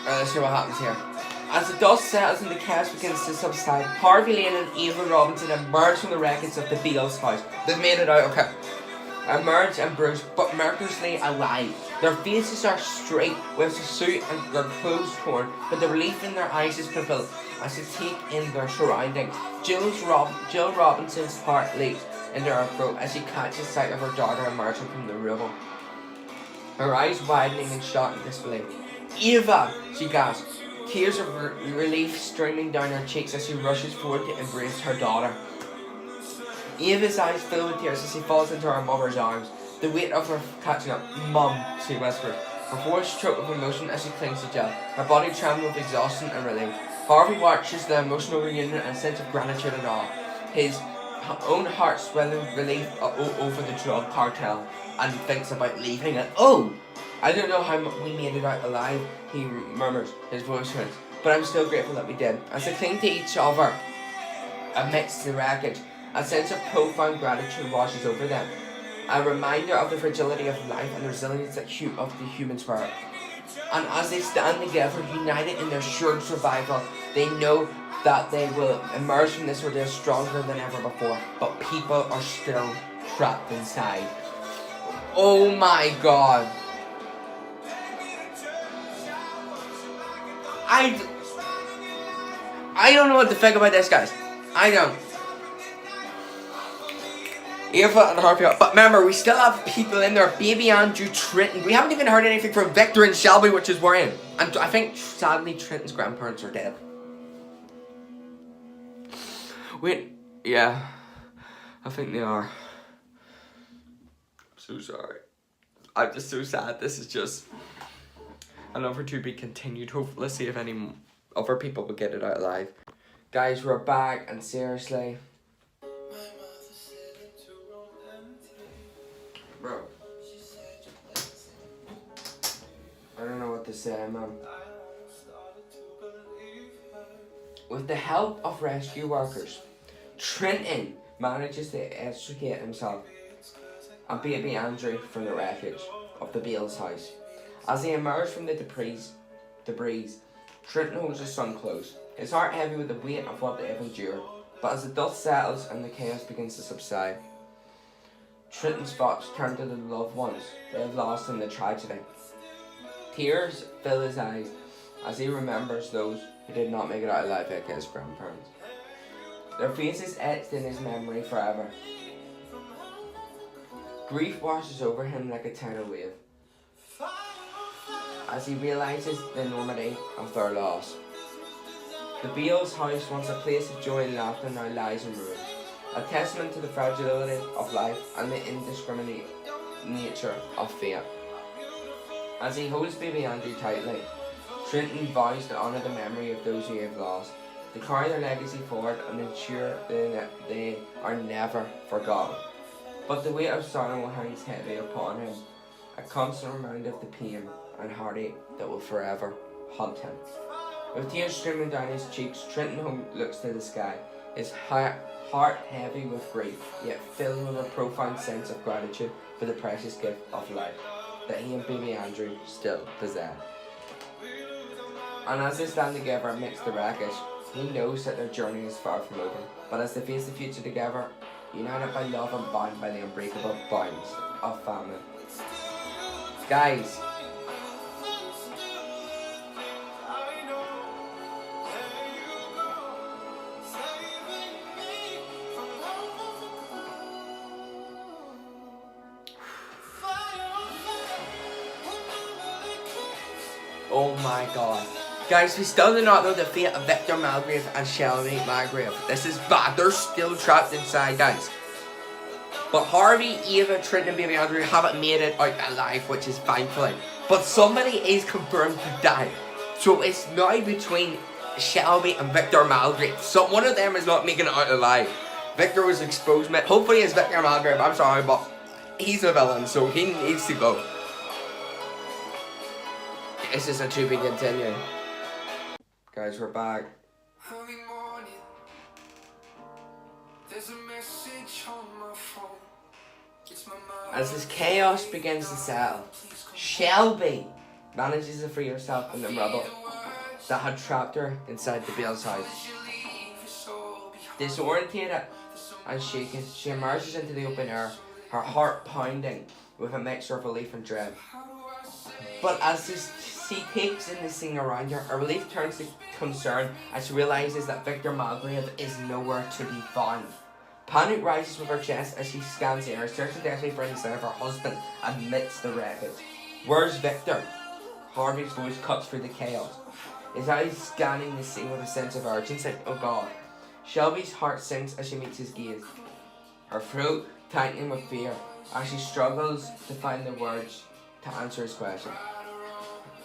Let's see what happens here. As the dust settles and the chaos begins to subside, Harvey Lane and Eva Robinson emerge from the wreckage of the Beals house. They've made it out, okay. Emerge and bruised, but miraculously alive. Their faces are straight, with the suit and their clothes torn, but the relief in their eyes is fulfilled as they take in their surroundings. Jill Robinson's heart leaps into her throat as she catches sight of her daughter emerging from the rubble. Her eyes widening in shock and disbelief. "Eva!" she gasps, tears of relief streaming down her cheeks as she rushes forward to embrace her daughter. Eva's eyes fill with tears as she falls into her mother's arms, the weight of her catching up. "Mum," she whispers, her voice choked with emotion as she clings to Jill, her body trembling with exhaustion and relief. Harvey watches the emotional reunion and a sense of gratitude and awe, his own heart swelling with relief over the drug cartel, and thinks about leaving it. "Oh, I don't know how we made it out alive," he murmurs, his voice hurts, "but I'm still grateful that we did." As they cling to each other amidst the wreckage, a sense of profound gratitude washes over them, a reminder of the fragility of life and the resilience of the human spirit. And as they stand together, united in their sure survival, they know that they will emerge from this ordeal stronger than ever before. But people are still trapped inside. Oh my god. I don't know what to think about this, guys. I don't. Eva and Harvey, but remember, we still have people in there. Baby Andrew, Trenton. We haven't even heard anything from Victor and Shelby, which is worrying. And I think, sadly, Trenton's grandparents are dead. Wait, yeah. I think they are. I'm so sorry. I'm just so sad. This is just another to be continued. Hopefully, let's see if any other people will get it out alive. Guys, we're back, and seriously, bro, I don't know what to say, man. With the help of rescue workers, Trenton manages to extricate himself and baby Andrew from the wreckage of the Beals house. As they emerge from the debris, Trenton holds his son close, his heart heavy with the weight of what they have endured. But as the dust settles and the chaos begins to subside, Trenton's thoughts turn to the loved ones they have lost in the tragedy. Tears fill his eyes as he remembers those who did not make it out alive, like his grandparents. Their faces etched in his memory forever. Grief washes over him like a tidal wave as he realises the enormity of their loss. The Beals house, once a place of joy and laughter, now lies in ruins, a testament to the fragility of life and the indiscriminate nature of fate. As he holds baby Andrew tightly, Trenton vows to honour the memory of those he have lost, to carry their legacy forward and ensure that they are never forgotten. But the weight of sorrow hangs heavy upon him, a constant reminder of the pain and heartache that will forever haunt him. With tears streaming down his cheeks, Trenton looks to the sky, his heart heavy with grief, yet filled with a profound sense of gratitude for the precious gift of life that he and baby Andrew still possess. And as they stand together amidst the wreckage, he knows that their journey is far from over, but as they face the future together, united by love and bound by the unbreakable bonds of family. Guys, oh my god. Guys, we still do not know the fate of Victor Malgrave and Shelby Malgrave. This is bad. They're still trapped inside, guys. But Harvey, Eva, Trenton and baby Andrew haven't made it out alive, which is thankfully. But somebody is confirmed to die. So it's now between Shelby and Victor Malgrave. So one of them is not making it out alive. Victor was exposed. Hopefully it's Victor Malgrave. I'm sorry, but he's a villain, so he needs to go. This is a to be continued. Guys, we're back. Early morning, there's a message on my phone. It's my mom. As this chaos begins to settle, Shelby manages to free herself from the rubble that had trapped her inside the Bale's house. Disorientated and shaken, she emerges into the open air, her heart pounding with a mixture of relief and dread. But as she takes in the scene around her, her relief turns to concern as she realises that Victor Malgrave is nowhere to be found. Panic rises with her chest as she scans the air, searching desperately for any sign of her husband amidst the wreckage. Where's Victor? Harvey's voice cuts through the chaos. His eyes scanning the scene with a sense of urgency. Oh God. Shelby's heart sinks as she meets his gaze, her throat tightening with fear as she struggles to find the words to answer his question.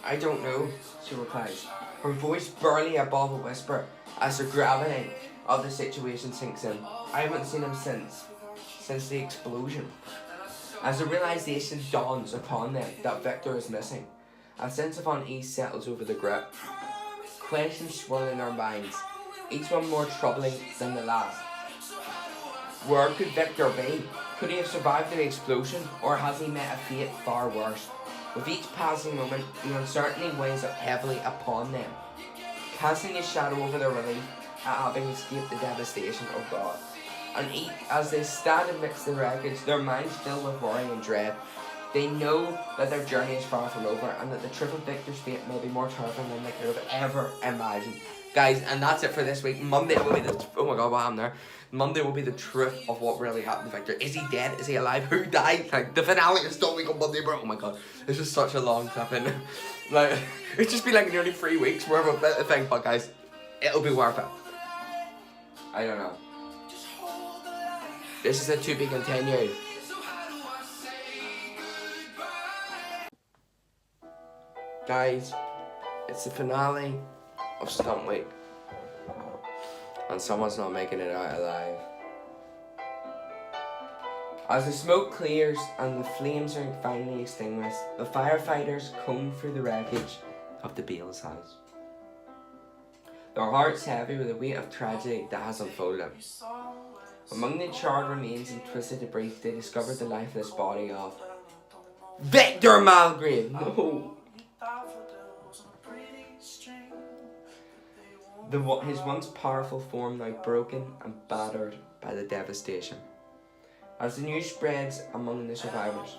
I don't know, she replies, her voice barely above a whisper as the gravity of the situation sinks in. I haven't seen him since the explosion. As the realization dawns upon them that Victor is missing, a sense of unease settles over the group. Questions swirl in their minds, each one more troubling than the last. Where could Victor be? Could he have survived the explosion, or has he met a fate far worse? With each passing moment, the uncertainty weighs up heavily upon them, casting a shadow over their relief at having escaped the devastation of God. And as they stand amidst the wreckage, their minds filled with worry and dread, they know that their journey is far from over, and that the truth of Victor's fate may be more terrifying than they could have ever imagined. Guys, and that's it for this week. Monday will be oh my God, what happened there? Monday will be the truth of what really happened to Victor. Is he dead? Is he alive? Who died? Like, the finale is still week on Monday, bro. Oh my God, it's just such a long clipping. Like, it's just been like nearly 3 weeks worth of a thing, but guys, it'll be worth it. I don't know. This is a to be continued. Guys, it's the finale of Stunt Week, and someone's not making it out alive. As the smoke clears and the flames are finally extinguished, the firefighters comb through the wreckage of the Bale's house. Their hearts heavy with the weight of tragedy that has unfolded. Among the charred remains and twisted debris, they discovered the lifeless body of Victor Malgrave. No. His once powerful form now broken and battered by the devastation. As the news spreads among the survivors,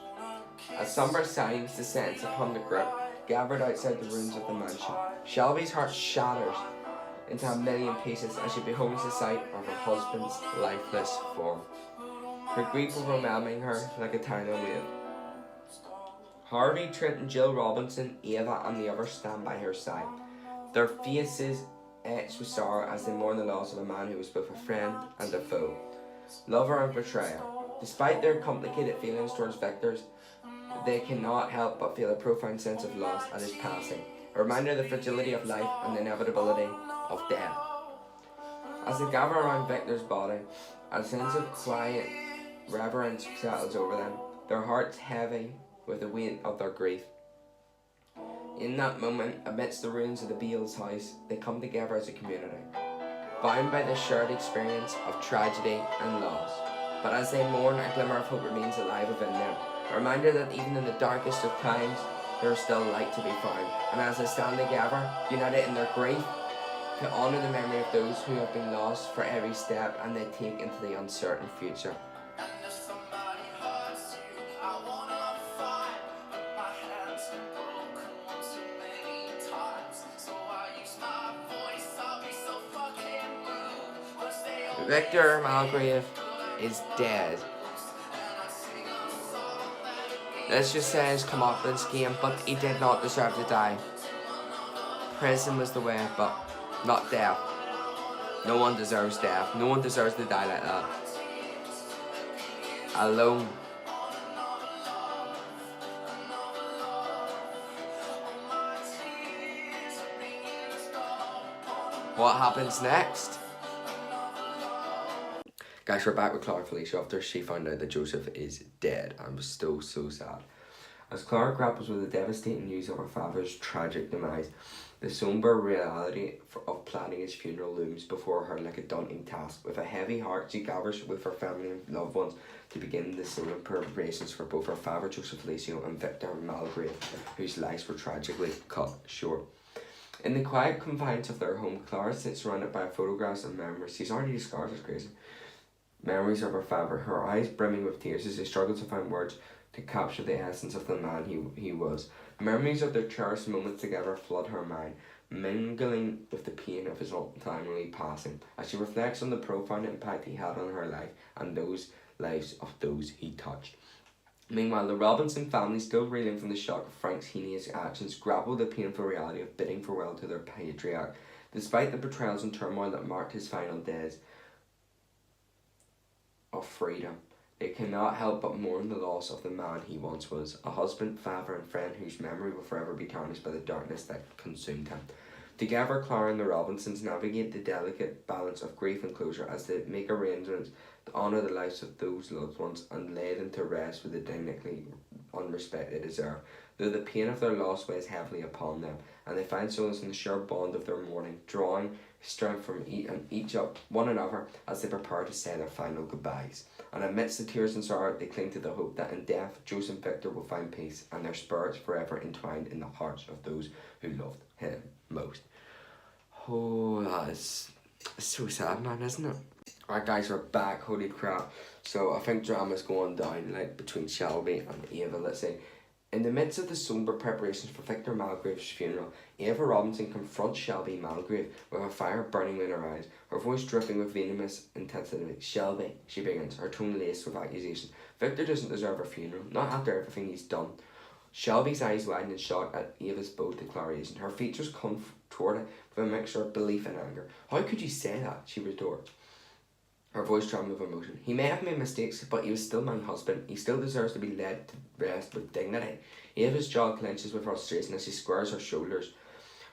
a somber silence descends upon the group gathered outside the ruins of the mansion. Shelby's heart shatters into a million pieces as she beholds the sight of her husband's lifeless form. Her grief overwhelming her like a tidal wave. Harvey, Trent and Jill Robinson, Ava and the others stand by her side, their faces etched with sorrow as they mourn the loss of a man who was both a friend and a foe, lover and betrayer. Despite their complicated feelings towards Victor's, they cannot help but feel a profound sense of loss at his passing, a reminder of the fragility of life and the inevitability of death. As they gather around Victor's body, a sense of quiet reverence settles over them, their hearts heavy with the weight of their grief. In that moment, amidst the ruins of the Bale's house, they come together as a community, bound by the shared experience of tragedy and loss. But as they mourn, a glimmer of hope remains alive within them, a reminder that even in the darkest of times, there is still light to be found. And as they stand together, united in their grief, to honour the memory of those who have been lost for every step and they take into the uncertain future. Victor Malgrave is dead. Let's just say his comeuppance game, but he did not deserve to die. Prison was the way, but not death. No one deserves death. No one deserves to die like that. Alone. What happens next? Guys, we're back with Clark Felicia after she found out that Joseph is dead and was so sad. As Clara grapples with the devastating news of her father's tragic demise, the somber reality of planning his funeral looms before her like a daunting task. With a heavy heart, she gathers with her family and loved ones to begin the solemn preparations for both her father Joseph Lacio and Victor Malgrave, whose lives were tragically cut short. In the quiet confines of their home, Clara sits surrounded by photographs and memories. She's already discarded, it's crazy. Memories of her father, her eyes brimming with tears as she struggles to find words to capture the essence of the man he was. Memories of their cherished moments together flood her mind, mingling with the pain of his untimely passing, as she reflects on the profound impact he had on her life and those lives of those he touched. Meanwhile, the Robinson family, still reeling from the shock of Frank's heinous actions, grapple with the painful reality of bidding farewell to their patriarch. Despite the betrayals and turmoil that marked his final days of freedom, they cannot help but mourn the loss of the man he once was, a husband, father and friend whose memory will forever be tarnished by the darkness that consumed him. Together, Clara and the Robinsons navigate the delicate balance of grief and closure as they make arrangements to honour the lives of those loved ones and lay them to rest with the dignity and respect they deserve. Though the pain of their loss weighs heavily upon them, and they find solace in the sure bond of their mourning, drawing strength from each of one another as they prepare to say their final goodbyes. And amidst the tears and sorrow, they cling to the hope that in death, Joseph and Victor will find peace and their spirits forever entwined in the hearts of those who loved him most. Oh, that's so sad, man, isn't it? Alright guys, we're back, holy crap. So I think drama's going down, like, between Shelby and Ava, let's say. In the midst of the somber preparations for Victor Malgrave's funeral, Ava Robinson confronts Shelby Malgrave with a fire burning in her eyes, her voice dripping with venomous intensity. "Shelby," she begins, her tone laced with accusation. "Victor doesn't deserve a funeral, not after everything he's done." Shelby's eyes widen in shock at Ava's bold declaration. Her features contorted with a mixture of belief and anger. "How could you say that?" she retorts, her voice trembling with emotion. "He may have made mistakes, but he was still my husband. He still deserves to be led to rest with dignity." Ava's jaw clenches with frustration as she squares her shoulders,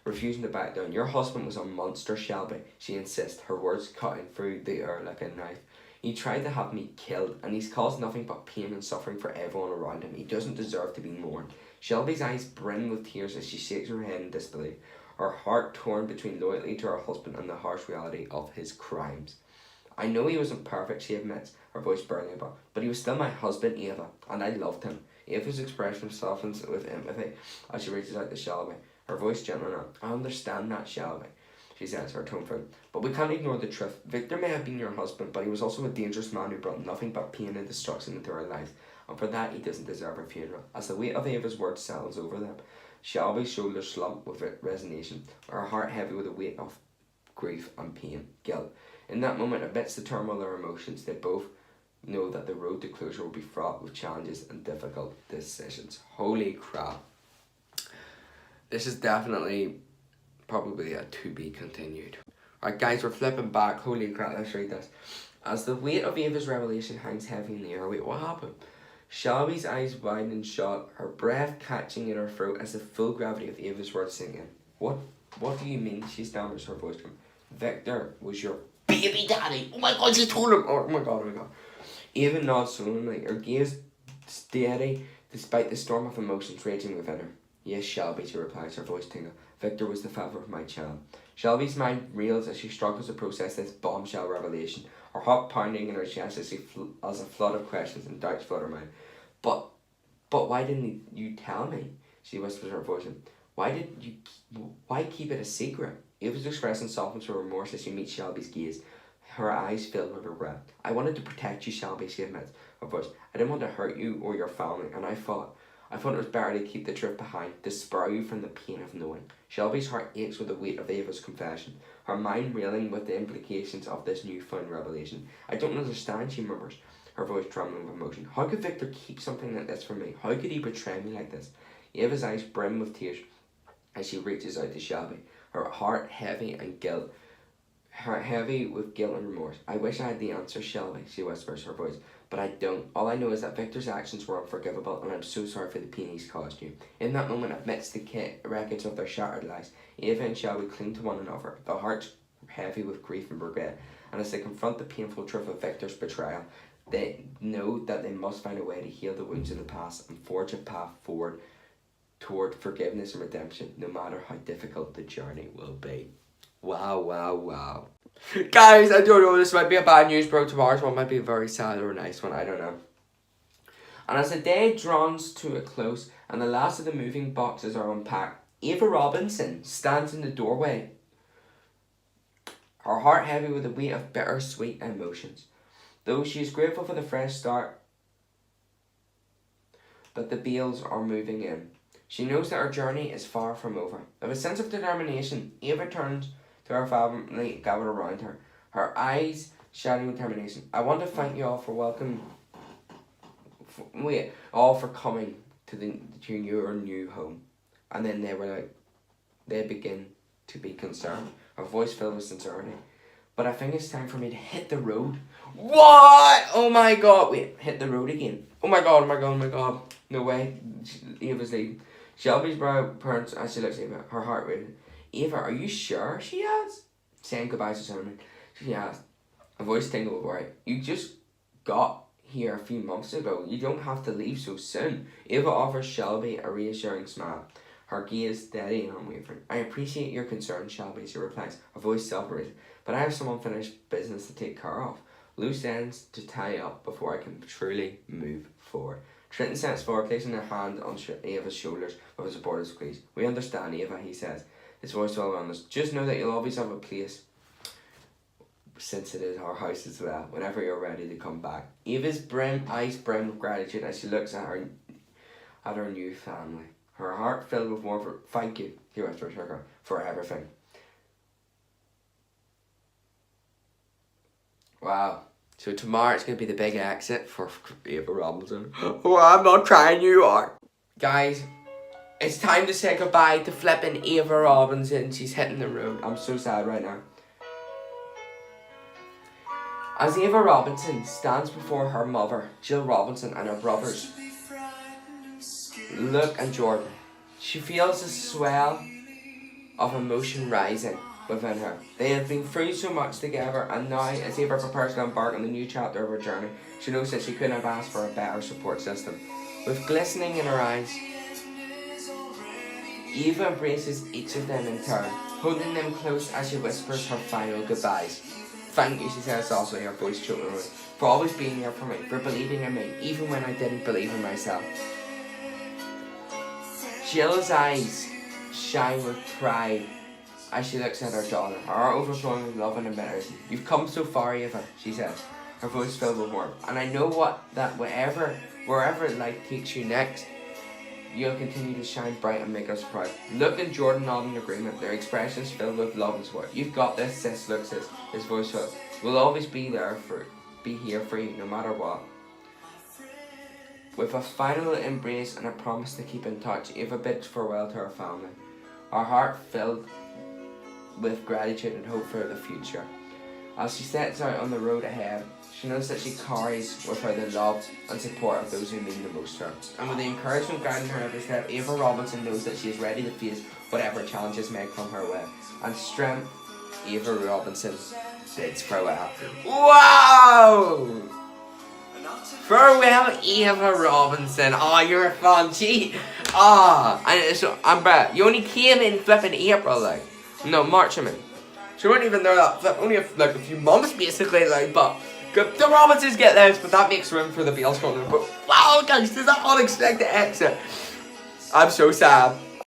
refusing to back down. "Your husband was a monster, Shelby," she insists, her words cutting through the air like a knife. "He tried to have me killed, and he's caused nothing but pain and suffering for everyone around him. He doesn't deserve to be mourned." Shelby's eyes brim with tears as she shakes her head in disbelief, her heart torn between loyalty to her husband and the harsh reality of his crimes. "I know he wasn't perfect," she admits, her voice burning up, "but he was still my husband, Ava, and I loved him." Ava's expression softens with empathy as she reaches out to Shelby, her voice gentle now. "I understand that, Shelby," she says, her tone firm, "but we can't ignore the truth. Victor may have been your husband, but he was also a dangerous man who brought nothing but pain and destruction into our lives, and for that he doesn't deserve a funeral." As the weight of Ava's words settles over them, Shelby's shoulders slump with resignation, her heart heavy with the weight of grief and pain, guilt. In that moment, amidst the turmoil of their emotions, they both know that the road to closure will be fraught with challenges and difficult decisions. Holy crap. This is definitely probably a to be continued. Alright guys, we're flipping back. Holy crap, let's read this. As the weight of Ava's revelation hangs heavy in the air. Wait, what happened? Shelby's eyes widen in shock, her breath catching in her throat as the full gravity of Ava's words sink in. What do you mean?" She stammers, her voice from. "Victor was your Baby daddy. Oh my god, she told him. Oh my god. Ava nods solemnly, her gaze steady despite the storm of emotions raging within her. "Yes, Shelby," she replies, her voice tingling. "Victor was the father of my child." Shelby's mind reels as she struggles to process this bombshell revelation, her heart pounding in her chest as a flood of questions and doubts flood her mind. But why didn't you tell me?" she whispers, her voice. Why keep it a secret?" Ava's expression softens her remorse as she meets Shelby's gaze, her eyes filled with regret. "I wanted to protect you, Shelby," she admits, her voice. "I didn't want to hurt you or your family, and I thought it was better to keep the truth behind, to spare you from the pain of knowing." Shelby's heart aches with the weight of Ava's confession, her mind reeling with the implications of this newfound revelation. "I don't understand," she murmurs, her voice trembling with emotion. "How could Victor keep something like this from me? How could he betray me like this?" Ava's eyes brim with tears as she reaches out to Shelby, her heart heavy with guilt and remorse. "I wish I had the answer, Shelby," she whispers, her voice, "but I don't. All I know is that Victor's actions were unforgivable, and I'm so sorry for the pain he's caused you." In that moment, amidst the wreckage of their shattered lives, Ava and Shelby cling to one another, their hearts heavy with grief and regret, and as they confront the painful truth of Victor's betrayal, They know that they must find a way to heal the wounds of the past and forge a path forward toward forgiveness and redemption, no matter how difficult the journey will be. Wow, wow, wow. Guys, I don't know, this might be a bad news, bro. Tomorrow's one might be a very sad or a nice one, I don't know. And as the day draws to a close and the last of the moving boxes are unpacked, Ava Robinson stands in the doorway, her heart heavy with the weight of bittersweet emotions. Though she is grateful for the fresh start that the Beals are moving in, she knows that her journey is far from over. With a sense of determination, Ava turns to her family gathered around her, her eyes shining with determination. I want to thank you all for for coming to your new home. And then they begin to be concerned. Her voice filled with sincerity. But I think it's time for me to hit the road. What? Oh my god. Wait, hit the road again. Oh my god, oh my god, oh my god. No way. Ava's leaving. Shelby's brow burns as she looks at Ava, her heart racing. Ava, are you sure? She asks. Saying goodbye to Cinnamon. She asks. Her voice tingled with worry. You just got here a few months ago. You don't have to leave so soon. Ava offers Shelby a reassuring smile. Her gaze steady and unwavering. I appreciate your concern, Shelby, she replies, her voice self-raised. But I have some unfinished business to take care of. Loose ends to tie up before I can truly move forward. Trenton steps forward, placing a hand on Ava's shoulders with a supportive squeeze. We understand, Ava, he says, his voice well honest. Just know that you'll always have a place, since it is our house as well, whenever you're ready to come back. Ava's eyes brim with gratitude as she looks at her new family. Her heart filled with warmth. Thank you, he whispers her, for everything. Wow. So tomorrow it's going to be the big exit for Ava Robinson. Oh, I'm not crying, you are. Guys, it's time to say goodbye to flipping Ava Robinson. She's hitting the road. I'm so sad right now. As Ava Robinson stands before her mother, Jill Robinson, and her brothers, Luke and Jordan, she feels a swell of emotion rising within her. They have been through so much together, and now, as Ava prepares to embark on the new chapter of her journey, she knows that she couldn't have asked for a better support system. With glistening in her eyes, Eva embraces each of them in turn, holding them close as she whispers her final goodbyes. Thank you, she says softly, her voice choking away, for always being here for me, for believing in me, even when I didn't believe in myself. Jill's eyes shine with pride as she looks at her daughter, her heart overflowing with love and admiration. You've come so far, Ava, she says, her voice filled with warmth. And I know wherever life takes you next, you'll continue to shine bright and make us proud. Luke and Jordan nod in agreement, their expressions filled with love and support. You've got this, sis, Luke says, his voice filled. We'll always be here for you, no matter what. With a final embrace and a promise to keep in touch, Ava bids farewell to her family, her heart filled with gratitude and hope for the future. As she sets out on the road ahead, she knows that she carries with her the love and support of those who mean the most to her. And with the encouragement guiding her every step, Ava Robinson knows that she is ready to face whatever challenges may come her way. And strength, Ava Robinson bids farewell. Wow! Farewell, Ava Robinson. Oh, you're fun. You only came in flipping April, like. No, March, I mean. She weren't even there only a few months, basically, like, but the Robinsons get this, but that makes room for the Beals coming in. But wow, guys, this is an unexpected exit. I'm so sad.